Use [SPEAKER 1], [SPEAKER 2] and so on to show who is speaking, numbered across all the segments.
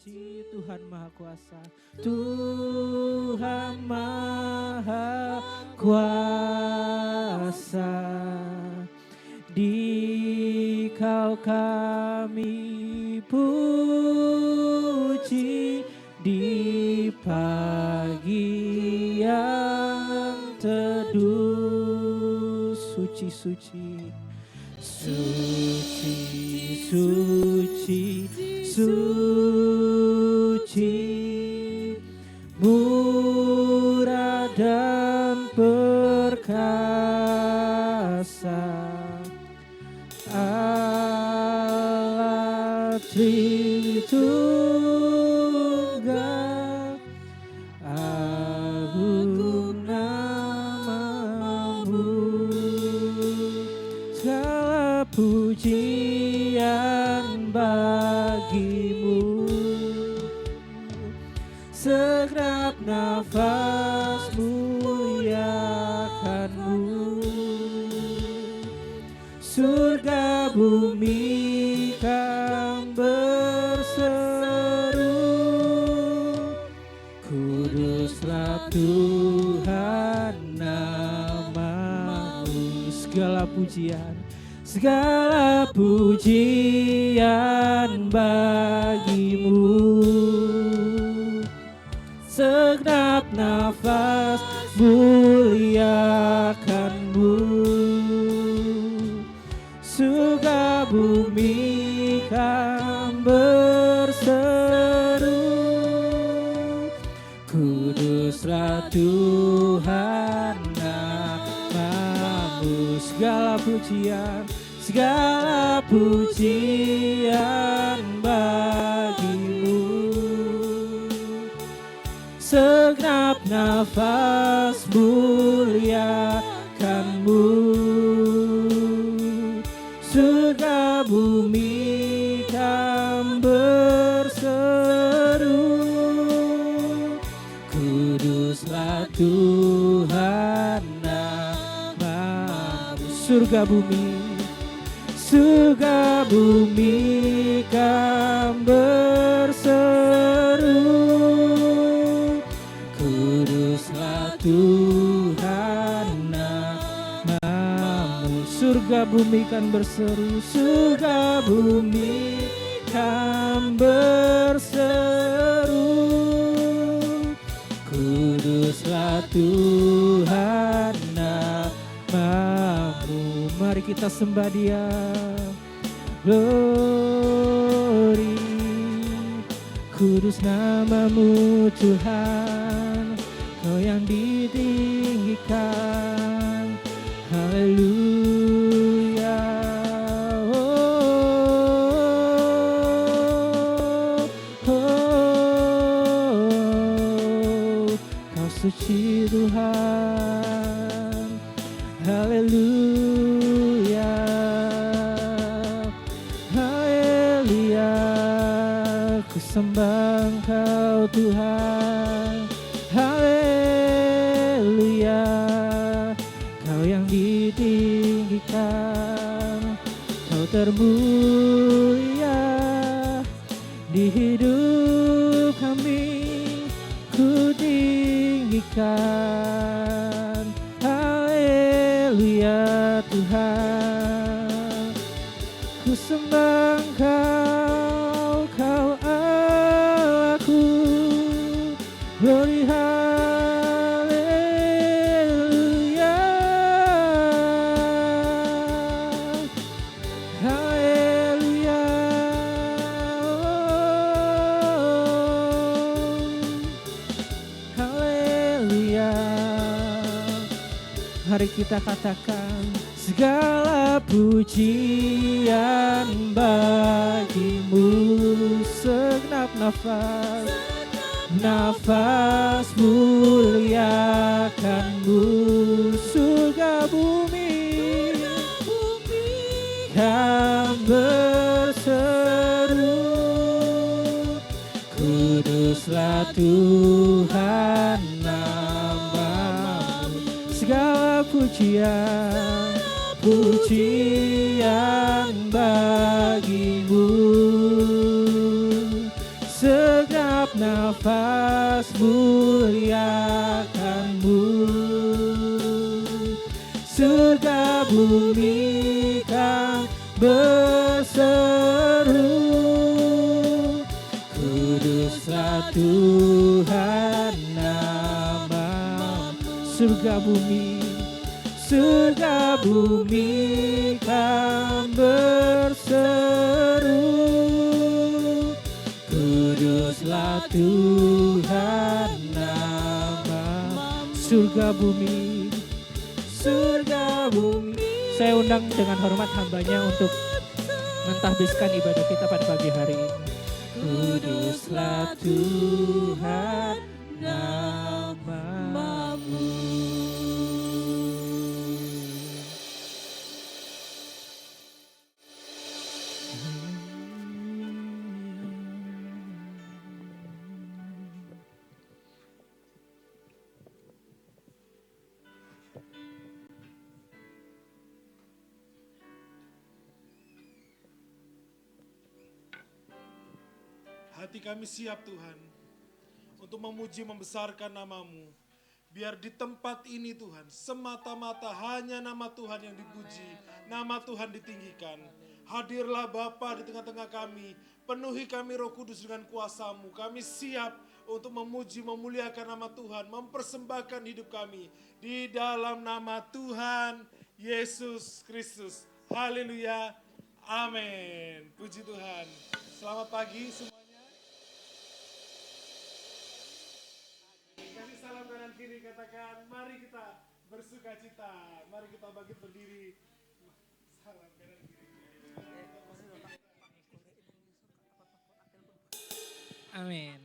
[SPEAKER 1] puji Tuhan Maha Kuasa. Tuhan Maha Kuasa, Dikau kami puji di pagi yang teduh. Suci, suci, suci, suci, suci, murah dan perkasa, Allah Tritunggal, agung namamu. Segala pujian bagimu, segenap nafas muliakanmu. Surga bumi kan berseru, kuduslah Tuhan namamu. Segala pujian bagimu, segenap nafas muliakanmu. Surga bumi kan berseru, kuduslah Tuhan namamu. Segala pujian bagimu, segenap nafas muliakanmu. Surga bumi kan berseru, kuduslah Tuhan namamu. Surga bumi kan berseru, kuduslah Tuhan namamu. Surga bumi kan berseru, surga bumi kan berseru, kuduslah Tuhan namamu. Mari kita sembah Dia. Glory, kudus namamu Tuhan, Kau yang ditinggikan. Haleluya. Kau suci Tuhan. Haleluya. Haleluya. Ku sembah Engkau Tuhan. Haleluya. Kau yang ditinggikan, Kau termulia di hidup kami, ku tinggikan. Haleluya Tuhan, ku sembah Engkau, Kau Allahku. Glory haleluya. Haleluya. Haleluya. Mari kita katakan, segala pujian bagimu, segenap nafas muliakanmu. Surga bumi kan berseru, kuduslah Tuhan namamu. Segala pujian bagimu, nafas muliakanmu. Surga bumi kan berseru, kuduslah Tuhan namamu. Surga bumi kan berseru, kuduslah Tuhan namamu. Surga bumi. Saya undang dengan hormat hambanya untuk mentahbiskan ibadah kita pada pagi hari ini. Kuduslah Tuhan namamu.
[SPEAKER 2] Hati kami siap Tuhan, untuk memuji membesarkan nama-Mu. Biar di tempat ini Tuhan, semata-mata hanya nama Tuhan yang dipuji, nama Tuhan ditinggikan. Hadirlah Bapa di tengah-tengah kami, penuhi kami Roh Kudus dengan kuasa-Mu. Kami siap untuk memuji, memuliakan nama Tuhan, mempersembahkan hidup kami di dalam nama Tuhan Yesus Kristus. Haleluya, amin. Puji Tuhan. Selamat pagi semuanya. Kasih salam kanan kiri, katakan mari kita bersuka cita. Mari kita bangkit berdiri. Salam kanan kiri.
[SPEAKER 1] Amin.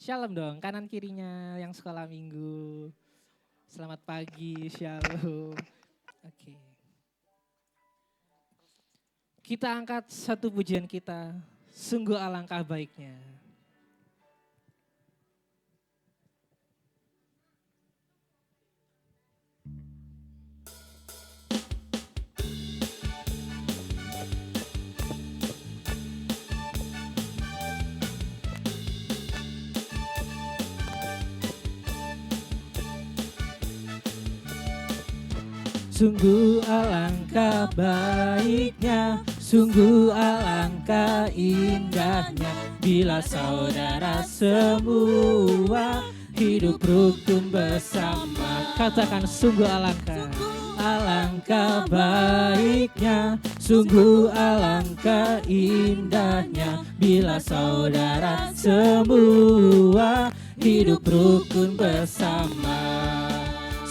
[SPEAKER 1] Shalom dong, kanan kirinya yang sekolah minggu. Selamat pagi, shalom. Oke. Kita angkat satu pujian kita, sungguh alangkah baiknya. Sungguh alangkah baiknya, sungguh alangkah indahnya, bila saudara semua hidup rukun bersama. Katakan sungguh alangkah, alangkah baiknya, sungguh alangkah indahnya, bila saudara semua hidup rukun bersama.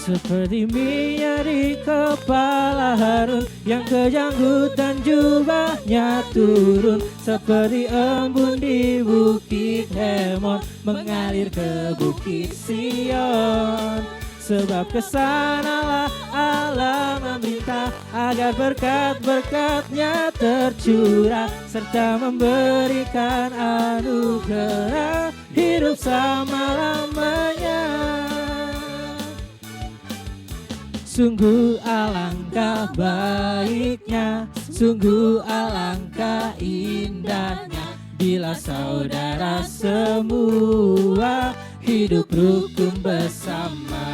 [SPEAKER 1] Seperti minyak di kepala Harun yang kejanggut dan jubahnya turun, seperti embun di bukit Hermon mengalir ke bukit Sion. Sebab kesanalah Allah meminta agar berkat-berkatnya tercurah, serta memberikan anugerah hidup selama-lamanya. Sungguh alangkah baiknya, sungguh alangkah indahnya, bila saudara semua hidup rukun bersama.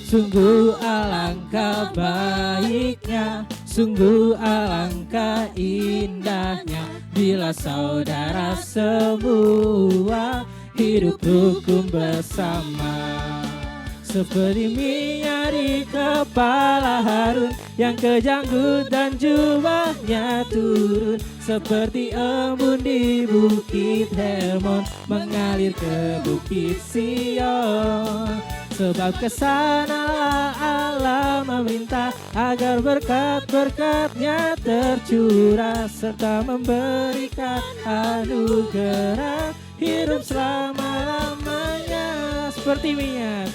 [SPEAKER 1] Sungguh alangkah baiknya, sungguh alangkah indahnya, bila saudara semua hidup rukun bersama. Seperti minyak di kepala Harun yang kejanggut dan jubahnya turun, seperti embun di bukit Hermon mengalir ke bukit Sion. Sebab kesanalah Allah meminta agar berkat-berkatnya tercurah, serta memberikan anugerah hidup selama-lamanya. Seperti minyak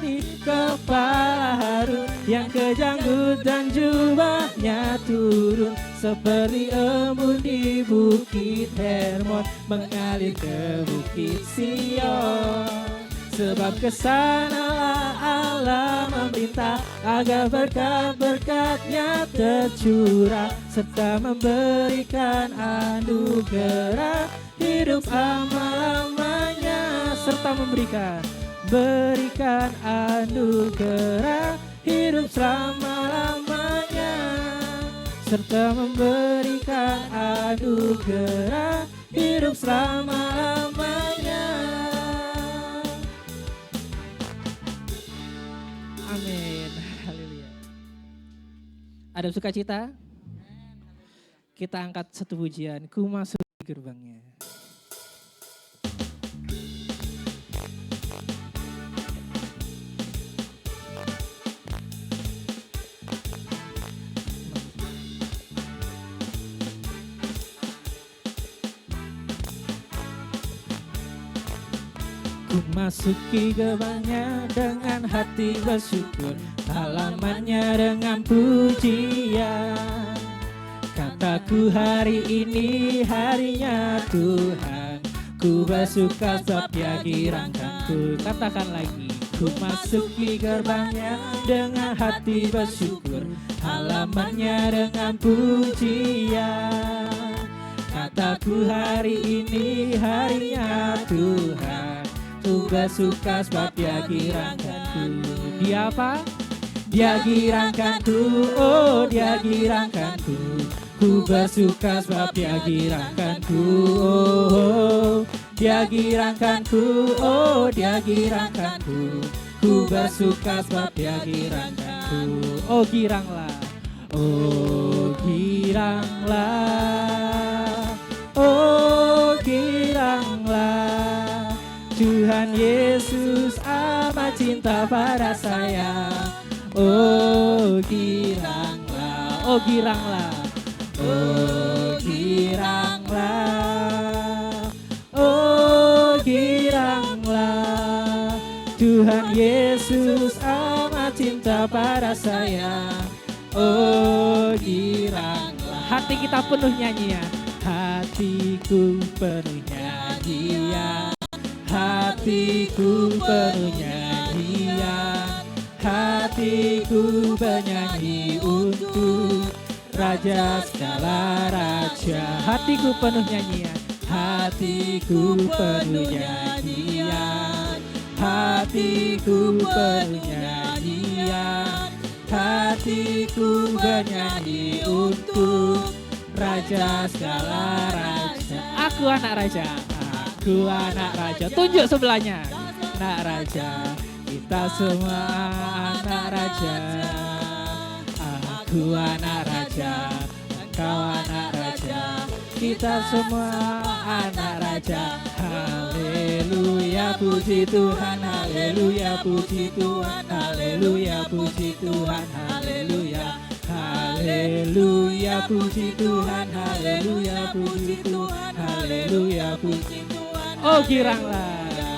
[SPEAKER 1] di kepala Harun yang kejanggut dan jubahnya turun, seperti embun di bukit Hermon mengalir ke bukit Sion. Sebab kesanalah telah memerintah agar berkat-berkat-Nya tercurah serta memberikan anugerah hidup selama-lamanya serta berikan anugerah hidup selama-lamanya serta memberikan anugerah hidup selama-lamanya. Amin. Haleluya. Ada sukacita? Kita angkat satu pujian, ku masuk di gerbangnya. Ku masuki gerbangnya dengan hati bersyukur, halamannya dengan pujian. Kataku hari ini harinya Tuhan, ku bersuka sebab Dia girangkanku. Katakan lagi, ku masuki gerbangnya dengan hati bersyukur, halamannya dengan pujian. Kataku hari ini harinya Tuhan, ku bersuka sebab Dia girangkanku. Dia apa? Dia girangkanku, oh Dia girangkanku. Ku bersuka sebab Dia girangkanku, oh Dia girangkanku, oh Dia girangkanku. Ku bersuka sebab Dia girangkanku. Oh giranglah, oh giranglah, oh giranglah. Tuhan Yesus amat cinta pada saya. Oh giranglah, oh giranglah, oh giranglah, oh giranglah. Tuhan Yesus amat cinta pada saya. Oh giranglah. Hati kita penuh nyanyian, hatiku penuh nyanyian, hatiku penuh nyanyian, hatiku bernyanyi untuk Raja segala raja. Hatiku penuh nyanyian, hatiku penuh nyanyian, hatiku penuh nyanyian, hatiku bernyanyi untuk Raja segala raja. Aku anak raja, aku anak raja. Tunjuk sebelahnya, anak raja. Kita semua anak raja. Aku anak raja, engkau anak raja. Kita semua anak raja. Haleluya puji Tuhan, haleluya puji Tuhan, haleluya puji Tuhan, haleluya. Haleluya puji Tuhan, haleluya puji Tuhan, haleluya puji Tuhan. Oh giranglah,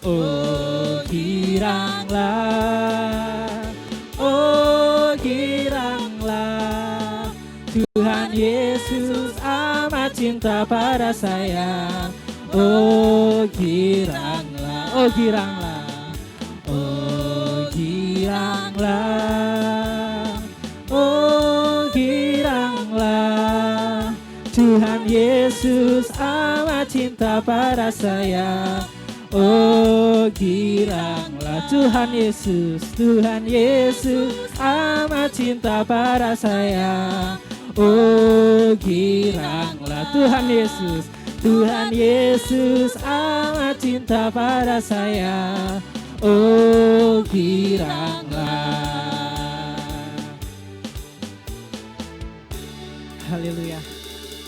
[SPEAKER 1] oh giranglah, oh giranglah. Tuhan Yesus amat cinta pada saya. Oh giranglah, oh giranglah, oh giranglah, oh giranglah. Tuhan Yesus amat cinta pada saya. Oh giranglah. Tuhan Yesus, Tuhan Yesus amat cinta pada saya. Oh giranglah. Tuhan Yesus, Tuhan Yesus amat cinta pada saya. Oh giranglah. Haleluya.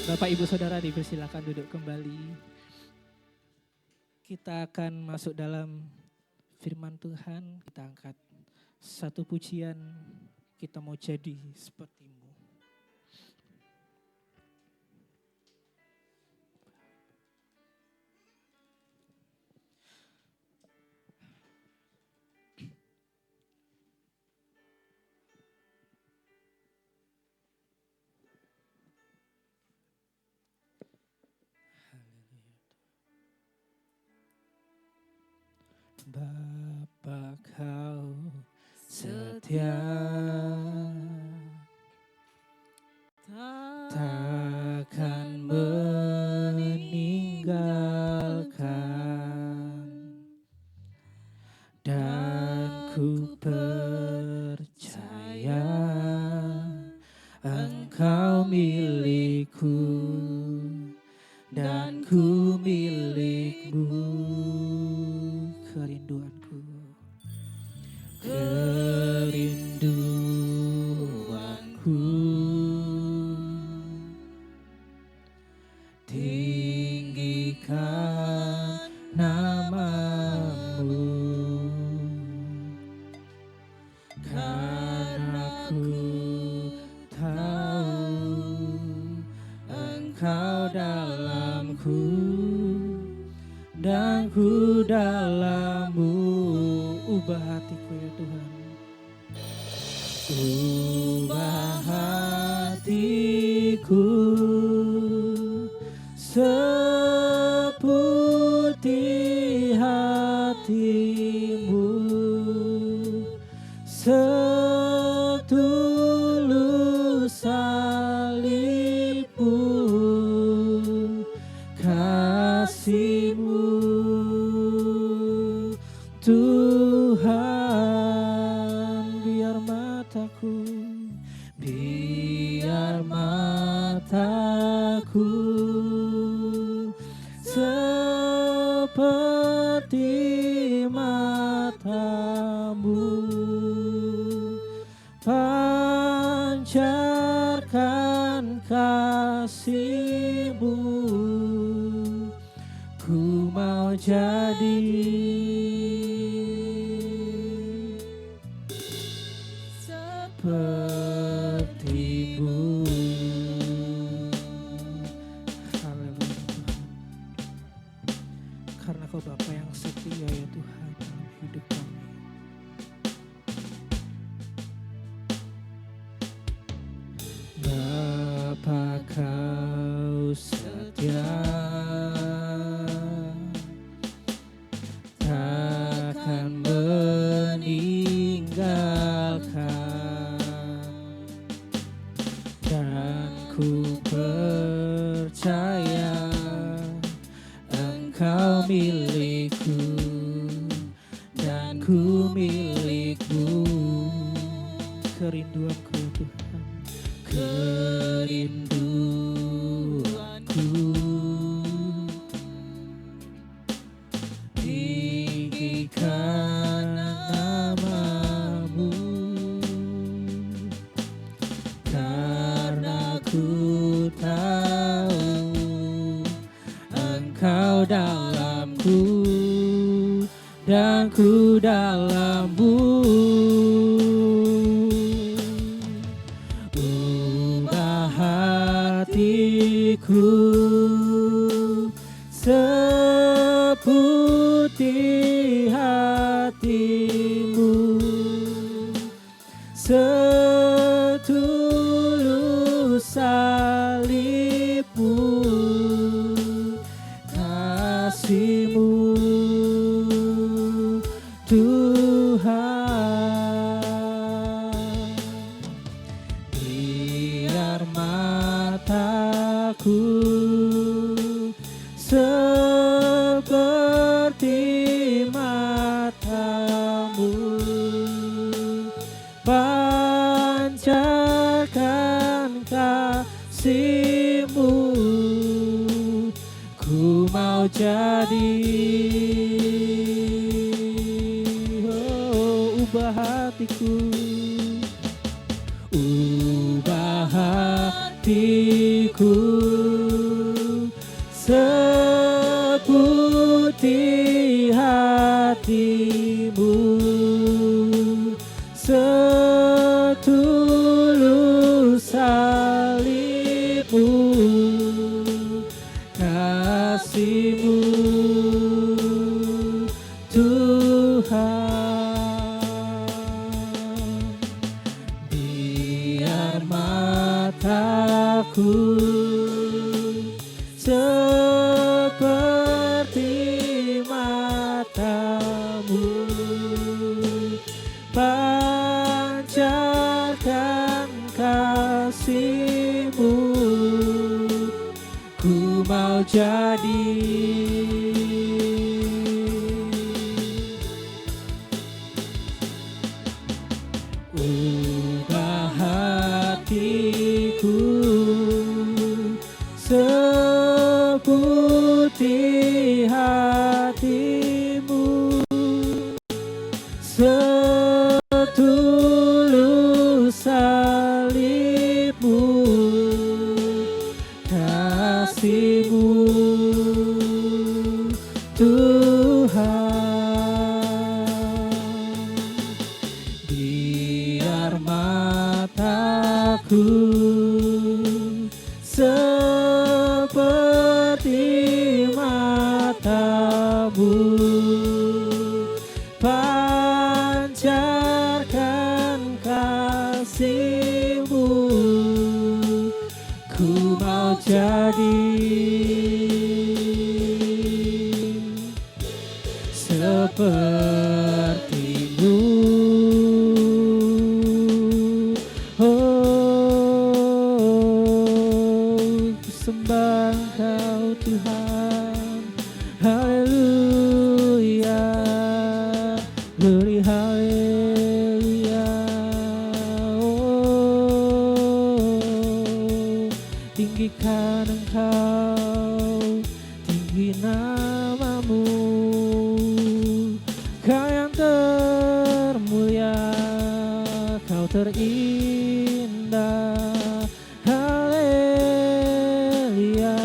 [SPEAKER 1] Bapak Ibu Saudara dipersilakan duduk kembali. Kita akan masuk dalam firman Tuhan. Kita angkat satu pujian. Kita mau jadi seperti-Mu. Bapa setia, takkan meninggalkan, dan ku percaya Engkau milikku dan ku milikmu. Kerinduanku, kerinduanku, tinggikan namamu, karena ku tahu Engkau dalamku dan ku dalammu. Ubah hatiku ya Tuhan, ubah hatiku seputih hatimu, setulus salibmu, kasihmu Tuhan. Biar mataku seperti matamu, pancarkan kasihmu, ku mau jadi seperti-Mu. Haleluya Tuhan. Karena Kau Bapa yang setia ya Tuhan dalam hidup kami. Bapa Kau setia, takkan meninggalkan, dan ku percaya Engkau milikku dan ku milikmu. Kerinduanku ya Tuhan, kerinduanku, tinggikan namamu, karena ku tahu Engkau dalamku dan ku dalammu. Ubah hatiku seputih hatimu, setulus salibmu, kasihmu Tuhan. Biar mataku seperti matamu, pancarkan kasihmu, ku mau jadi. Oh, ubah hatiku, ubah hatiku seputih hatimu, setulus salibmu, kasihmu Tuhan. Biar mataku seperti matamu, pancarkan jadi. Ubah hatiku seperti hatimu, setulus salibmu, kasihmu Tuhan. Biar mataku seperti matamu, pancarkan kasihmu, ku mau jadi sepertimu. Oh, ku sembah Kau Tuhan. Haleluya, glory haleluya. Oh, tinggikan Engkau, tinggi namamu, Kau yang termulia, Kau terindah. Haleluya,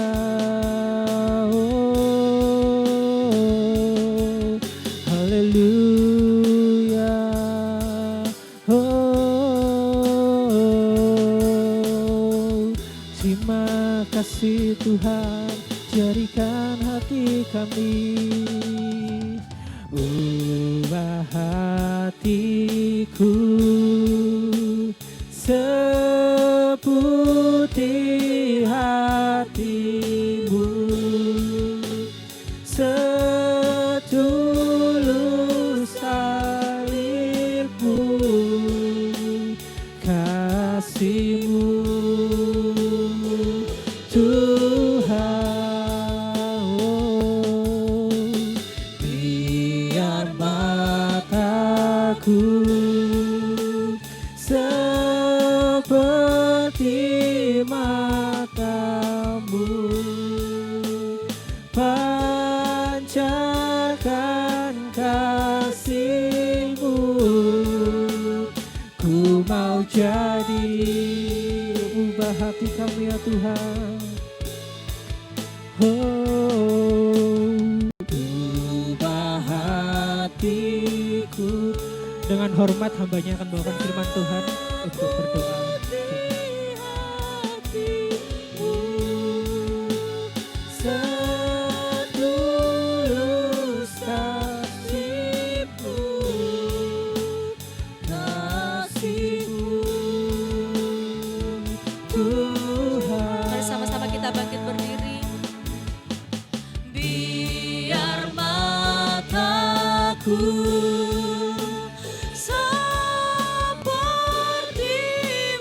[SPEAKER 1] oh, haleluya, oh, terima kasih Tuhan, jadikan hati kami. Ubah hatiku seperti hatimu, setulus salibmu, kasihmu Tuhan. Oh, biar mataku seperti matamu, pancarkan kasihmu, ku mau jadi. Ubah hati kami ya Tuhan. Oh, ubah hatiku. Dengan hormat hambanya akan bawakan firman Tuhan untuk berdoa. Setulus kasihmu, kasihmu Tuhan.
[SPEAKER 3] Mari sama-sama kita bangkit berdiri. Biar mataku seperti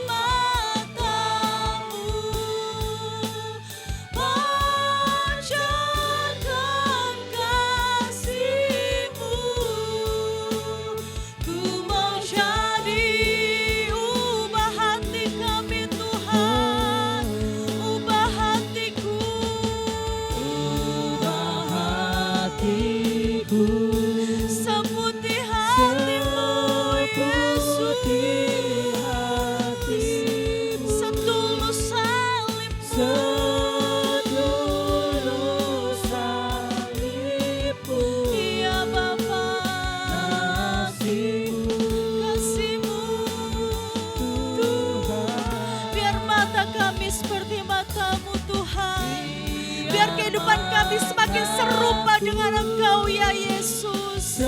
[SPEAKER 3] matamu, pancarkan kasihmu, ku mau jadi. Ubah hati kami Tuhan, ubah hatiku,
[SPEAKER 1] Ubah hatiku
[SPEAKER 3] seperti hatimu Yesus, setulus salibmu,
[SPEAKER 1] setulus salibmu,
[SPEAKER 3] iya Bapa, kasihmu Tuhan. Biar mata kami seperti matamu Tuhan, biar kehidupan kami semakin serupa dengan Engkau ya Yesus.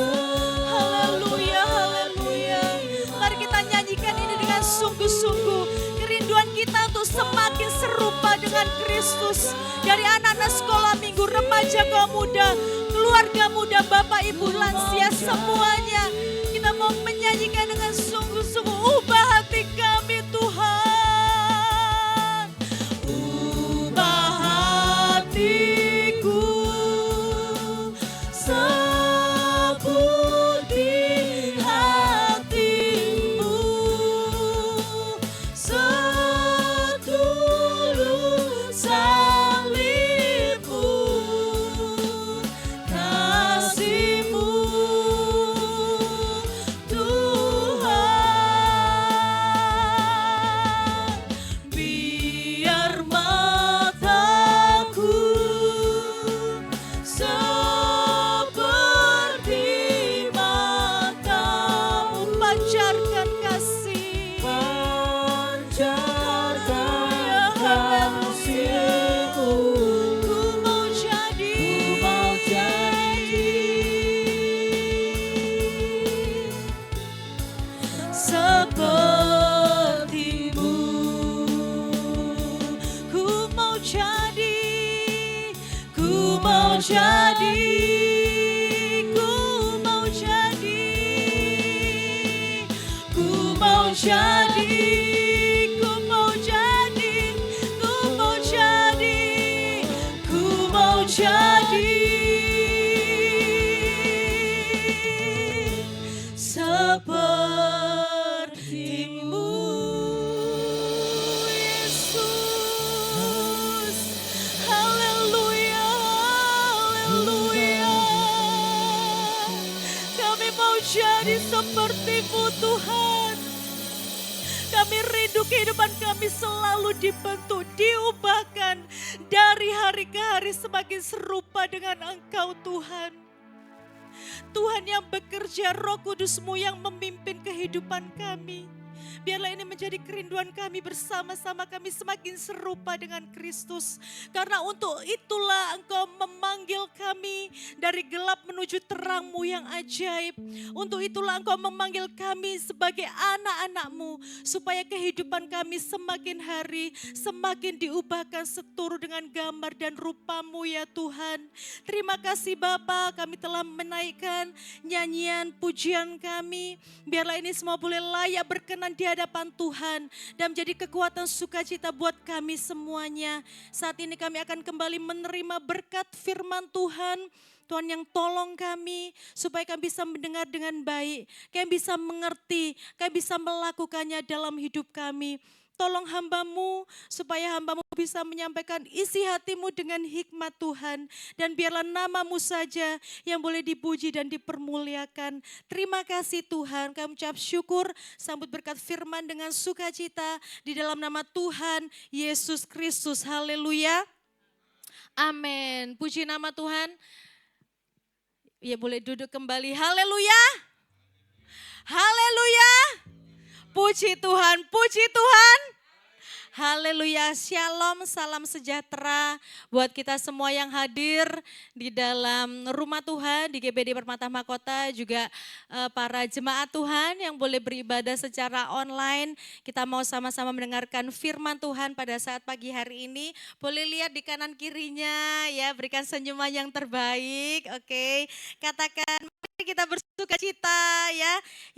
[SPEAKER 3] Haleluya, haleluya. Mari kita nyanyikan ini dengan sungguh-sungguh. Kerinduan kita untuk semakin serupa dengan Kristus. Dari anak-anak sekolah minggu, remaja, kaum muda, keluarga muda, bapak, ibu, lansia, semuanya. Kita mau menyanyikan dengan sungguh-sungguh. Ubah hati kami Tuhan. Ubah hati jadi, ku mau jadi, ku mau jadi, ku mau jadi, ku mau jadi, ku mau jadi sepertimu, Yesus. Haleluya, haleluya. Kami mau jadi seperti-Mu Tuhan. Kami rindu kehidupan kami selalu dibentuk, diubahkan dari hari ke hari semakin serupa dengan Engkau Tuhan. Tuhan yang bekerja, Roh Kudus-Mu yang memimpin kehidupan kami. Biarlah ini menjadi kerinduan kami bersama-sama, kami semakin serupa dengan Kristus. Karena untuk itulah Engkau memanggil kami dari gelap menuju terang-Mu yang ajaib. Untuk itulah Engkau memanggil kami sebagai anak-anak-Mu. Supaya kehidupan kami semakin hari semakin diubahkan seturut dengan gambar dan rupa-Mu ya Tuhan. Terima kasih Bapa, kami telah menaikkan nyanyian pujian kami. Biarlah ini semua boleh layak berkenan di hadapan Tuhan dan menjadi kekuatan sukacita buat kami semuanya. Saat ini kami akan kembali menerima berkat firman Tuhan. Tuhan yang tolong kami supaya kami bisa mendengar dengan baik, kami bisa mengerti, kami bisa melakukannya dalam hidup kami. Tolong hamba-Mu supaya hamba-Mu bisa menyampaikan isi hati-Mu dengan hikmat Tuhan. Dan biarlah nama-Mu saja yang boleh dipuji dan dipermuliakan. Terima kasih Tuhan, kami ucap syukur sambut berkat firman dengan sukacita di dalam nama Tuhan Yesus Kristus. Haleluya. Amin. Puji nama Tuhan. Ya boleh duduk kembali. Haleluya. Haleluya. Puji Tuhan, puji Tuhan. Haleluya, shalom, salam sejahtera buat kita semua yang hadir di dalam rumah Tuhan di GBD Permata Mahkota, juga para jemaat Tuhan yang boleh beribadah secara online. Kita mau sama-sama mendengarkan firman Tuhan pada saat pagi hari ini. Boleh lihat di kanan kirinya ya, berikan senyuman yang terbaik. Oke, katakan mari kita bersuka cita ya,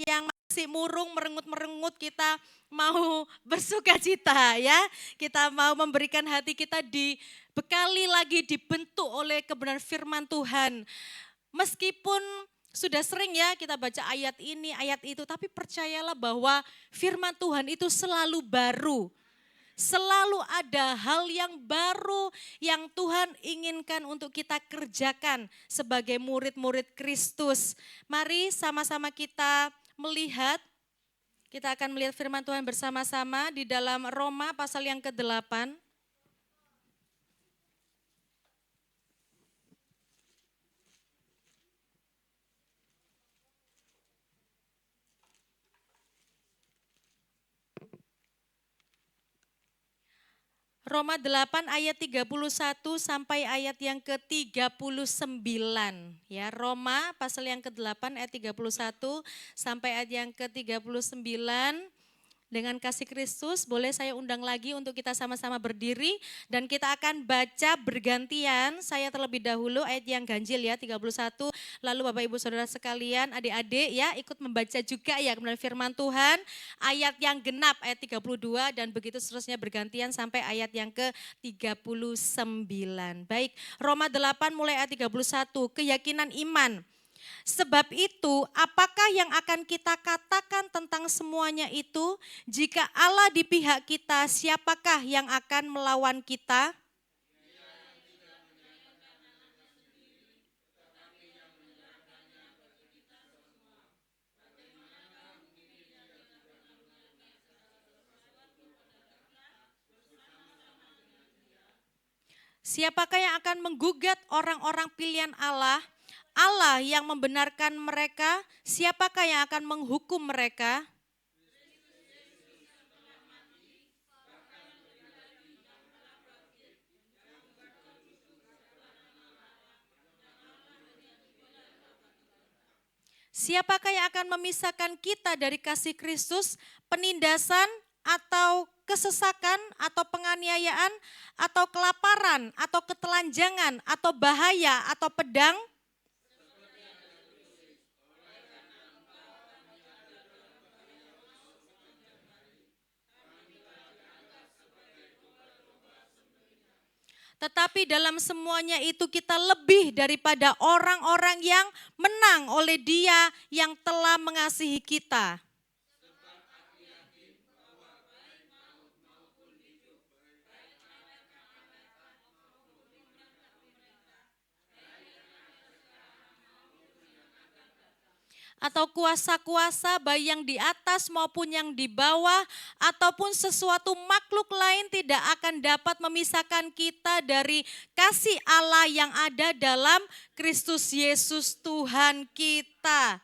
[SPEAKER 3] yang masih murung merengut-merengut kita mau bersuka cita ya. Kita mau memberikan hati kita dibekali lagi, dibentuk oleh kebenaran firman Tuhan. Meskipun sudah sering ya kita baca ayat ini, ayat itu, tapi percayalah bahwa firman Tuhan itu selalu baru. Selalu ada hal yang baru yang Tuhan inginkan untuk kita kerjakan sebagai murid-murid Kristus. Mari sama-sama kita melihat. Kita akan melihat firman Tuhan bersama-sama di dalam Roma pasal yang ke-8. Roma 8 ayat 31 sampai ayat yang ke-39. Ya, Roma pasal yang ke-8 ayat 31 sampai ayat yang ke-39. Dengan kasih Kristus, boleh saya undang lagi untuk kita sama-sama berdiri dan kita akan baca bergantian. Saya terlebih dahulu ayat yang ganjil ya 31, lalu Bapak Ibu Saudara sekalian, adik-adik ya ikut membaca juga ya kebenaran firman Tuhan. Ayat yang genap ayat 32 dan begitu seterusnya bergantian sampai ayat yang ke-39. Baik, Roma 8 mulai ayat 31, keyakinan iman. Sebab itu, apakah yang akan kita katakan tentang semuanya itu? Jika Allah di pihak kita, siapakah yang akan melawan kita? Siapakah yang akan menggugat orang-orang pilihan Allah? Allah yang membenarkan mereka, siapakah yang akan menghukum mereka? Siapakah yang akan memisahkan kita dari kasih Kristus? Penindasan atau kesesakan atau penganiayaan atau kelaparan atau ketelanjangan atau bahaya atau pedang? Tetapi dalam semuanya itu kita lebih daripada orang-orang yang menang oleh Dia yang telah mengasihi kita. Atau kuasa-kuasa baik yang di atas maupun yang di bawah, ataupun sesuatu makhluk lain tidak akan dapat memisahkan kita dari kasih Allah yang ada dalam Kristus Yesus Tuhan kita.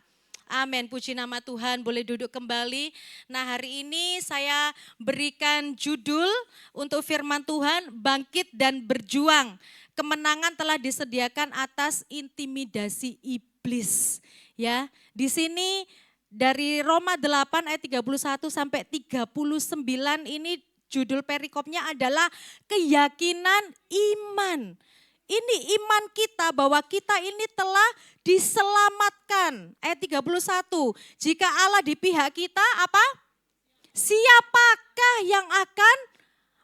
[SPEAKER 3] Amin, puji nama Tuhan, boleh duduk kembali. Nah, hari ini saya berikan judul untuk firman Tuhan, bangkit dan berjuang. Kemenangan telah disediakan atas intimidasi iblis. Ya, di sini dari Roma 8 ayat 31 sampai 39 ini judul perikopnya adalah keyakinan iman. Ini iman kita bahwa kita ini telah diselamatkan. Ayat 31, jika Allah di pihak kita apa? Siapakah yang akan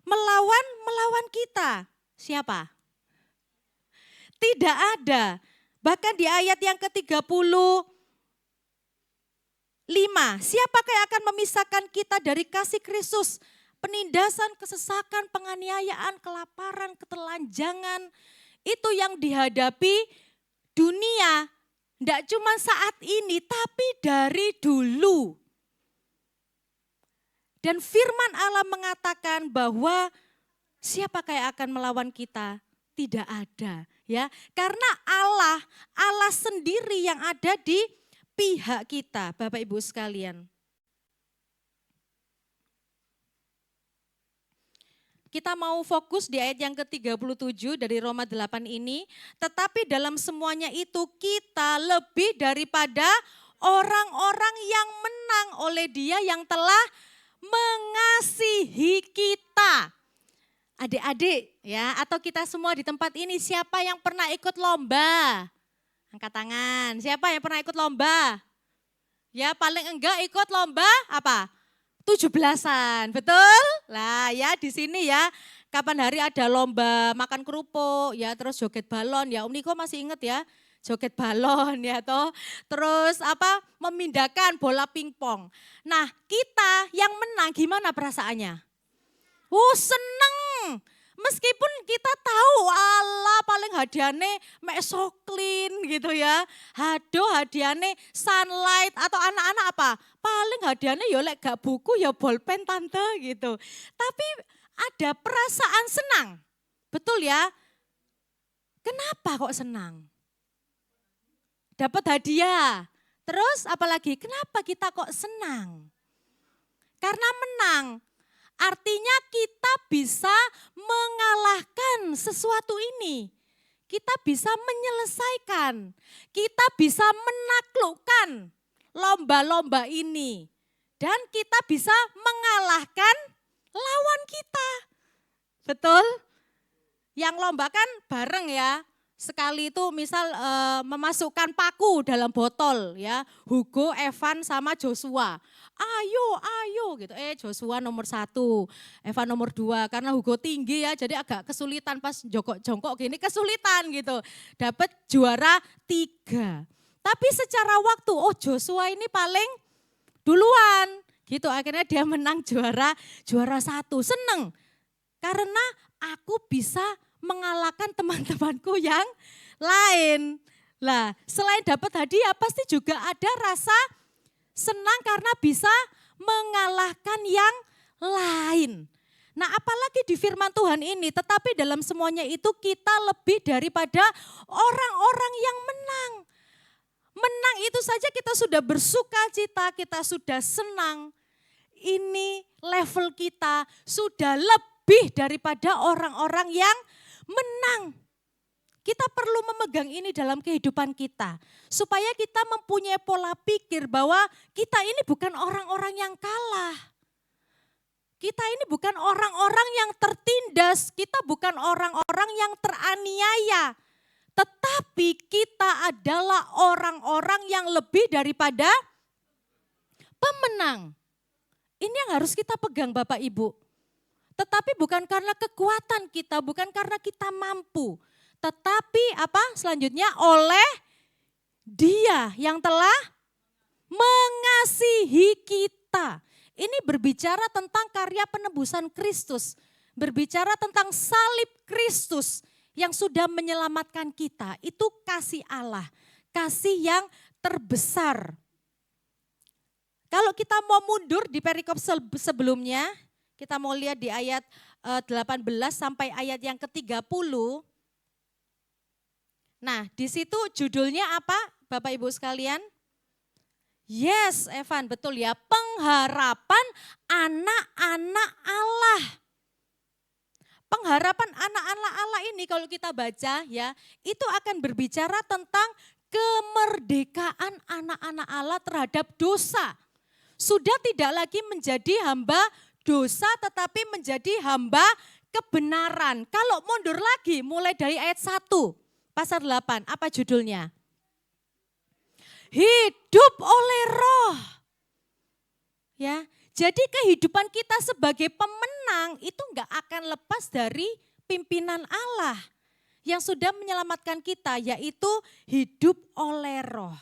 [SPEAKER 3] melawan kita? Siapa? Tidak ada. Bahkan di ayat yang ke-35, siapakah yang akan memisahkan kita dari kasih Kristus? Penindasan, kesesakan, penganiayaan, kelaparan, ketelanjangan, itu yang dihadapi dunia. Tidak cuma saat ini, tapi dari dulu. Dan firman Allah mengatakan bahwa siapakah yang akan melawan kita? Tidak ada. Ya, karena Allah sendiri yang ada di pihak kita, Bapak Ibu sekalian. Kita mau fokus di ayat yang ke-37 dari Roma 8 ini, tetapi dalam semuanya itu kita lebih daripada orang-orang yang menang oleh Dia yang telah mengasihi kita. Adik-adik ya, atau kita semua di tempat ini, siapa yang pernah ikut lomba? Angkat tangan. Siapa yang pernah ikut lomba? Ya, paling enggak ikut lomba apa? 17-an, betul? Lah ya, di sini ya, kapan hari ada lomba makan kerupuk, ya terus joget balon, ya Om Niko masih inget ya, joget balon ya toh. Terus apa? Memindahkan bola pingpong. Nah, kita yang menang gimana perasaannya? Seneng. Meskipun kita tahu Allah paling hadiahnya mek soklin gitu ya. Hadiahnya sunlight atau anak-anak apa? Paling hadiahnya ya lek gak buku ya bolpen tante gitu. Tapi ada perasaan senang. Betul ya? Kenapa kok senang? Dapat hadiah. Terus apalagi kenapa kita kok senang? Karena menang. Artinya kita bisa mengalahkan sesuatu ini. Kita bisa menyelesaikan. Kita bisa menaklukkan lomba-lomba ini. Dan kita bisa mengalahkan lawan kita. Betul? Yang lomba kan bareng ya. Sekali itu misal memasukkan paku dalam botol ya. Hugo, Evan sama Joshua. Ayo gitu. Joshua nomor 1, Evan nomor 2. Karena Hugo tinggi ya jadi agak kesulitan pas jongkok gini kesulitan gitu. Dapat juara 3. Tapi secara waktu Joshua ini paling duluan gitu. Akhirnya dia menang juara 1. Seneng karena aku bisa mengalahkan teman-temanku yang lain. Lah, selain dapat hadiah pasti juga ada rasa senang karena bisa mengalahkan yang lain. Nah, apalagi di firman Tuhan ini, tetapi dalam semuanya itu kita lebih daripada orang-orang yang menang. Menang itu saja kita sudah bersuka cita, kita sudah senang. Ini level kita sudah lebih daripada orang-orang yang menang. Kita perlu memegang ini dalam kehidupan kita. Supaya kita mempunyai pola pikir bahwa kita ini bukan orang-orang yang kalah. Kita ini bukan orang-orang yang tertindas, kita bukan orang-orang yang teraniaya. Tetapi kita adalah orang-orang yang lebih daripada pemenang. Ini yang harus kita pegang Bapak Ibu. Tetapi bukan karena kekuatan kita, bukan karena kita mampu. Tetapi apa selanjutnya? Oleh Dia yang telah mengasihi kita. Ini berbicara tentang karya penebusan Kristus. Berbicara tentang salib Kristus yang sudah menyelamatkan kita. Itu kasih Allah. Kasih yang terbesar. Kalau kita mau mundur di perikop sebelumnya, kita mau lihat di ayat 18 sampai ayat yang ke-30. Nah, di situ judulnya apa Bapak Ibu sekalian? Yes, Evan, betul ya. Pengharapan anak-anak Allah. Pengharapan anak-anak Allah ini kalau kita baca ya, itu akan berbicara tentang kemerdekaan anak-anak Allah terhadap dosa. Sudah tidak lagi menjadi hamba dosa tetapi menjadi hamba kebenaran. Kalau mundur lagi mulai dari ayat 1 pasal 8, apa judulnya? Hidup oleh Roh. Ya, jadi kehidupan kita sebagai pemenang itu enggak akan lepas dari pimpinan Allah yang sudah menyelamatkan kita, yaitu hidup oleh Roh.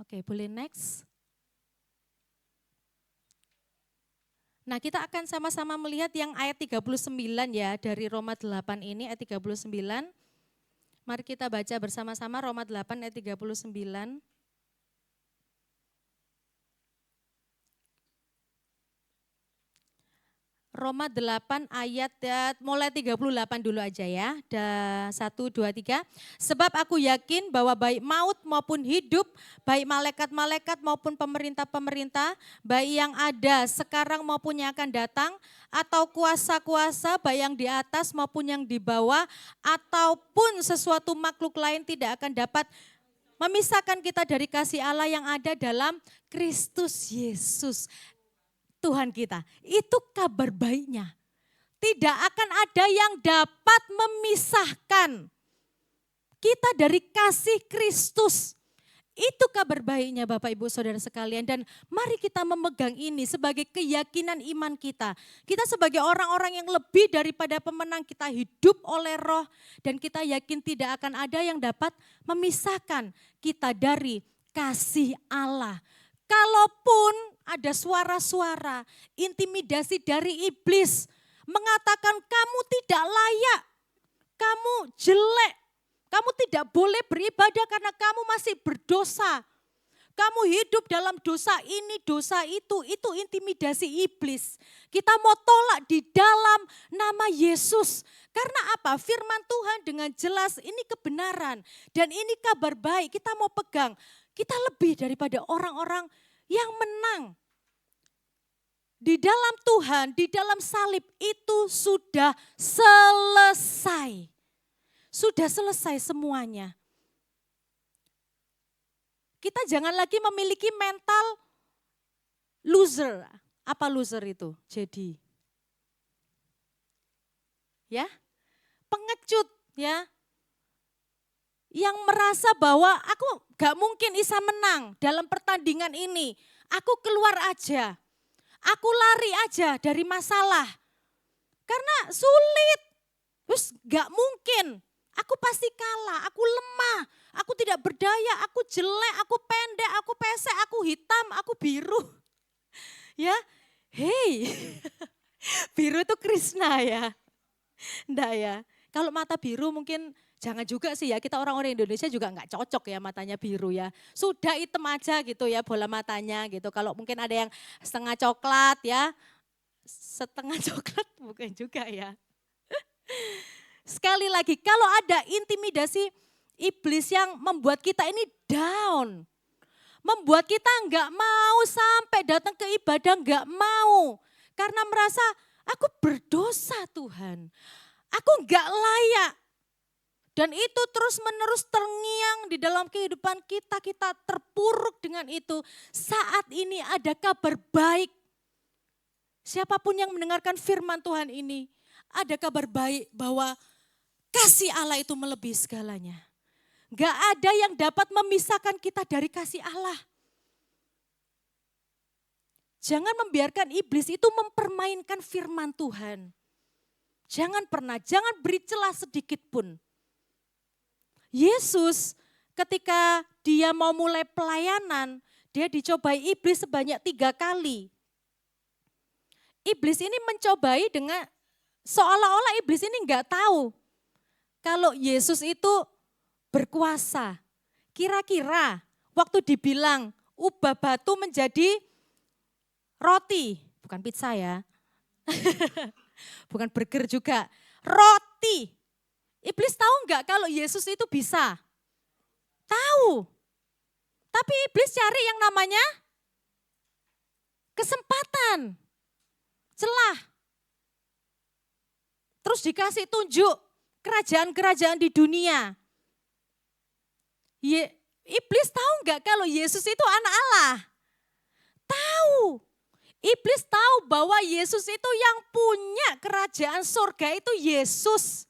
[SPEAKER 3] Oke, boleh next. Nah, kita akan sama-sama melihat yang ayat 39 ya, dari Roma 8 ini ayat 39. Mari kita baca bersama-sama Roma 8 ayat 39. Roma 8 ayat mulai 38 dulu aja ya. 1, 2, 3. Sebab aku yakin bahwa baik maut maupun hidup, baik malaikat-malaikat maupun pemerintah-pemerintah, baik yang ada sekarang maupun yang akan datang, atau kuasa-kuasa baik yang di atas maupun yang di bawah, ataupun sesuatu makhluk lain tidak akan dapat memisahkan kita dari kasih Allah yang ada dalam Kristus Yesus. Tuhan kita, itu kabar baiknya. Tidak akan ada yang dapat memisahkan kita dari kasih Kristus. Itu kabar baiknya Bapak Ibu Saudara sekalian, dan mari kita memegang ini sebagai keyakinan iman kita. Kita sebagai orang-orang yang lebih daripada pemenang, kita hidup oleh Roh dan kita yakin tidak akan ada yang dapat memisahkan kita dari kasih Allah. Kalaupun ada suara-suara intimidasi dari iblis mengatakan kamu tidak layak, kamu jelek, kamu tidak boleh beribadah karena kamu masih berdosa. Kamu hidup dalam dosa ini, dosa itu intimidasi iblis. Kita mau tolak di dalam nama Yesus. Karena apa? Firman Tuhan dengan jelas ini kebenaran dan ini kabar baik. Kita mau pegang. Kita lebih daripada orang-orang yang menang. Di dalam Tuhan, di dalam salib itu sudah selesai. Sudah selesai semuanya. Kita jangan lagi memiliki mental loser. Apa loser itu? Jadi, ya, pengecut, ya, yang merasa bahwa aku gak mungkin bisa menang dalam pertandingan ini. Aku keluar aja, aku lari aja dari masalah. Karena sulit, terus gak mungkin. Aku pasti kalah, aku lemah, aku tidak berdaya, aku jelek, aku pendek, aku pesek, aku hitam, aku biru. Ya, hei, biru itu Krishna ya. Enggak ya, kalau mata biru mungkin jangan juga sih ya, kita orang-orang Indonesia juga enggak cocok ya matanya biru ya. Sudah hitam aja gitu ya bola matanya gitu. Kalau mungkin ada yang setengah coklat ya, setengah coklat bukan juga ya. Sekali lagi, kalau ada intimidasi iblis yang membuat kita ini down, membuat kita enggak mau sampai datang ke ibadah, enggak mau. Karena merasa aku berdosa Tuhan, aku enggak layak. Dan itu terus menerus terngiang di dalam kehidupan kita, kita terpuruk dengan itu. Saat ini ada kabar baik. Siapapun yang mendengarkan firman Tuhan ini, ada kabar baik bahwa kasih Allah itu melebihi segalanya. Gak ada yang dapat memisahkan kita dari kasih Allah. Jangan membiarkan iblis itu mempermainkan firman Tuhan. Jangan beri celah sedikit pun. Yesus ketika dia mau mulai pelayanan, dia dicobai iblis sebanyak 3 kali. Iblis ini mencobai dengan seolah-olah iblis ini enggak tahu kalau Yesus itu berkuasa. Kira-kira waktu dibilang ubah batu menjadi roti, bukan pizza ya, bukan burger juga, roti. Iblis tahu enggak kalau Yesus itu bisa? Tahu. Tapi iblis cari yang namanya kesempatan, celah. Terus dikasih tunjuk kerajaan-kerajaan di dunia. Iblis tahu enggak kalau Yesus itu anak Allah? Tahu. Iblis tahu bahwa Yesus itu yang punya kerajaan surga itu Yesus.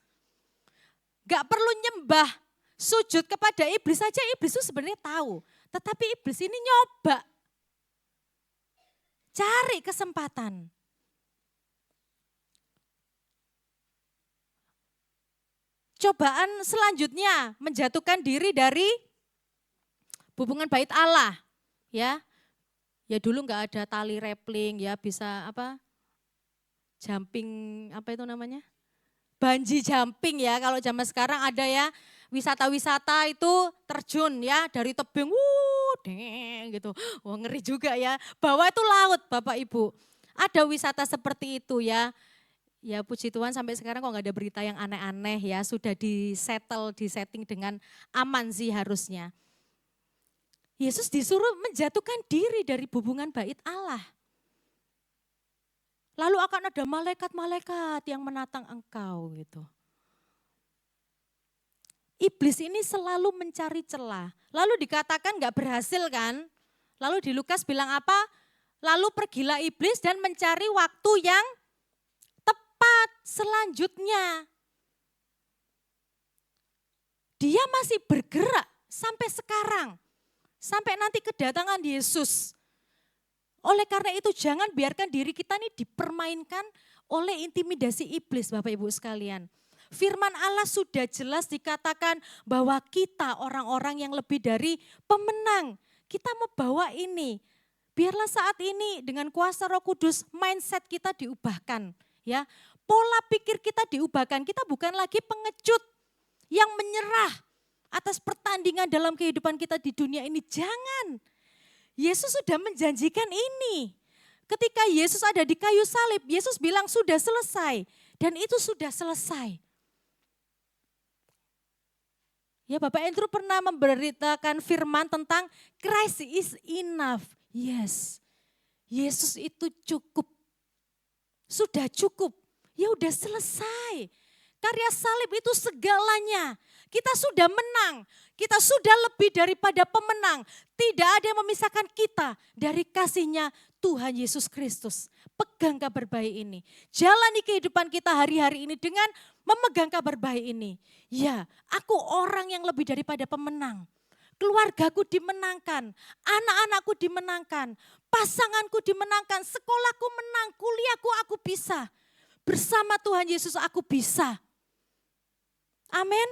[SPEAKER 3] Gak perlu nyembah, sujud kepada iblis saja, iblis itu sebenarnya tahu. Tetapi iblis ini nyoba. Cari kesempatan. Cobaan selanjutnya menjatuhkan diri dari hubungan bait Allah. Ya dulu nggak ada tali rappling, ya bisa jumping, itu namanya? Bungee jumping ya, kalau zaman sekarang ada ya, wisata-wisata itu terjun ya dari tebing, gitu. Wah ngeri juga ya, bawah itu laut Bapak Ibu. Ada wisata seperti itu ya. Ya puji Tuhan sampai sekarang kok nggak ada berita yang aneh-aneh ya, sudah disetting dengan aman sih harusnya. Yesus disuruh menjatuhkan diri dari hubungan bait Allah. Lalu akan ada malaikat-malaikat yang menatang engkau gitu. Iblis ini selalu mencari celah. Lalu dikatakan gak berhasil kan. Lalu di Lukas bilang apa? Lalu pergilah iblis dan mencari waktu yang tepat selanjutnya. Dia masih bergerak sampai sekarang. Sampai nanti kedatangan Yesus. Oleh karena itu jangan biarkan diri kita ini dipermainkan oleh intimidasi iblis Bapak Ibu sekalian. Firman Allah sudah jelas dikatakan bahwa kita orang-orang yang lebih dari pemenang. Kita mau bawa ini. Biarlah saat ini dengan kuasa Roh Kudus mindset kita diubahkan. Ya, pola pikir kita diubahkan. Kita bukan lagi pengecut yang menyerah atas pertandingan dalam kehidupan kita di dunia ini. Jangan. Yesus sudah menjanjikan ini. Ketika Yesus ada di kayu salib, Yesus bilang sudah selesai. Dan itu sudah selesai. Ya Bapak Andrew pernah memberitakan firman tentang Christ is enough. Yes. Yesus itu cukup. Sudah cukup. Ya udah selesai. Karya salib itu segalanya. Kita sudah menang. Kita sudah lebih daripada pemenang. Tidak ada yang memisahkan kita dari kasih-Nya Tuhan Yesus Kristus. Pegang kabar baik ini. Jalani kehidupan kita hari-hari ini dengan memegang kabar baik ini. Ya, aku orang yang lebih daripada pemenang. Keluargaku dimenangkan, anak-anakku dimenangkan, pasanganku dimenangkan, sekolahku menang, kuliahku aku bisa. Bersama Tuhan Yesus aku bisa. Amin.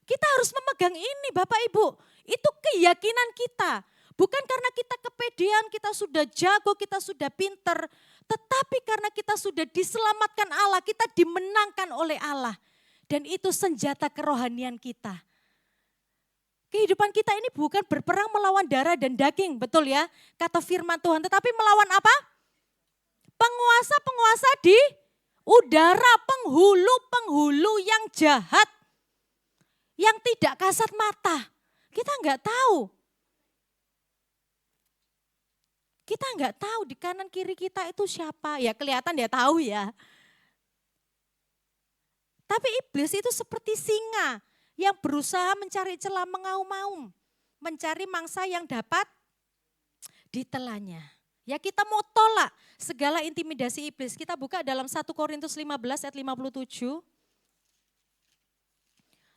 [SPEAKER 3] Kita harus memegang ini Bapak Ibu. Itu keyakinan kita. Bukan karena kita kepedean, kita sudah jago, kita sudah pinter. Tetapi karena kita sudah diselamatkan Allah, kita dimenangkan oleh Allah. Dan itu senjata kerohanian kita. Kehidupan kita ini bukan berperang melawan darah dan daging, betul ya? Kata firman Tuhan, tetapi melawan apa? Penguasa-penguasa di udara, penghulu-penghulu yang jahat. Yang tidak kasat mata. Kita enggak tahu. Kita enggak tahu di kanan kiri kita itu siapa. Ya kelihatan dia tahu ya. Tapi iblis itu seperti singa yang berusaha mencari celah mengaum-ngaum. Mencari mangsa yang dapat ditelannya. Ya kita mau tolak segala intimidasi iblis. Kita buka dalam 1 Korintus 15 ayat 57.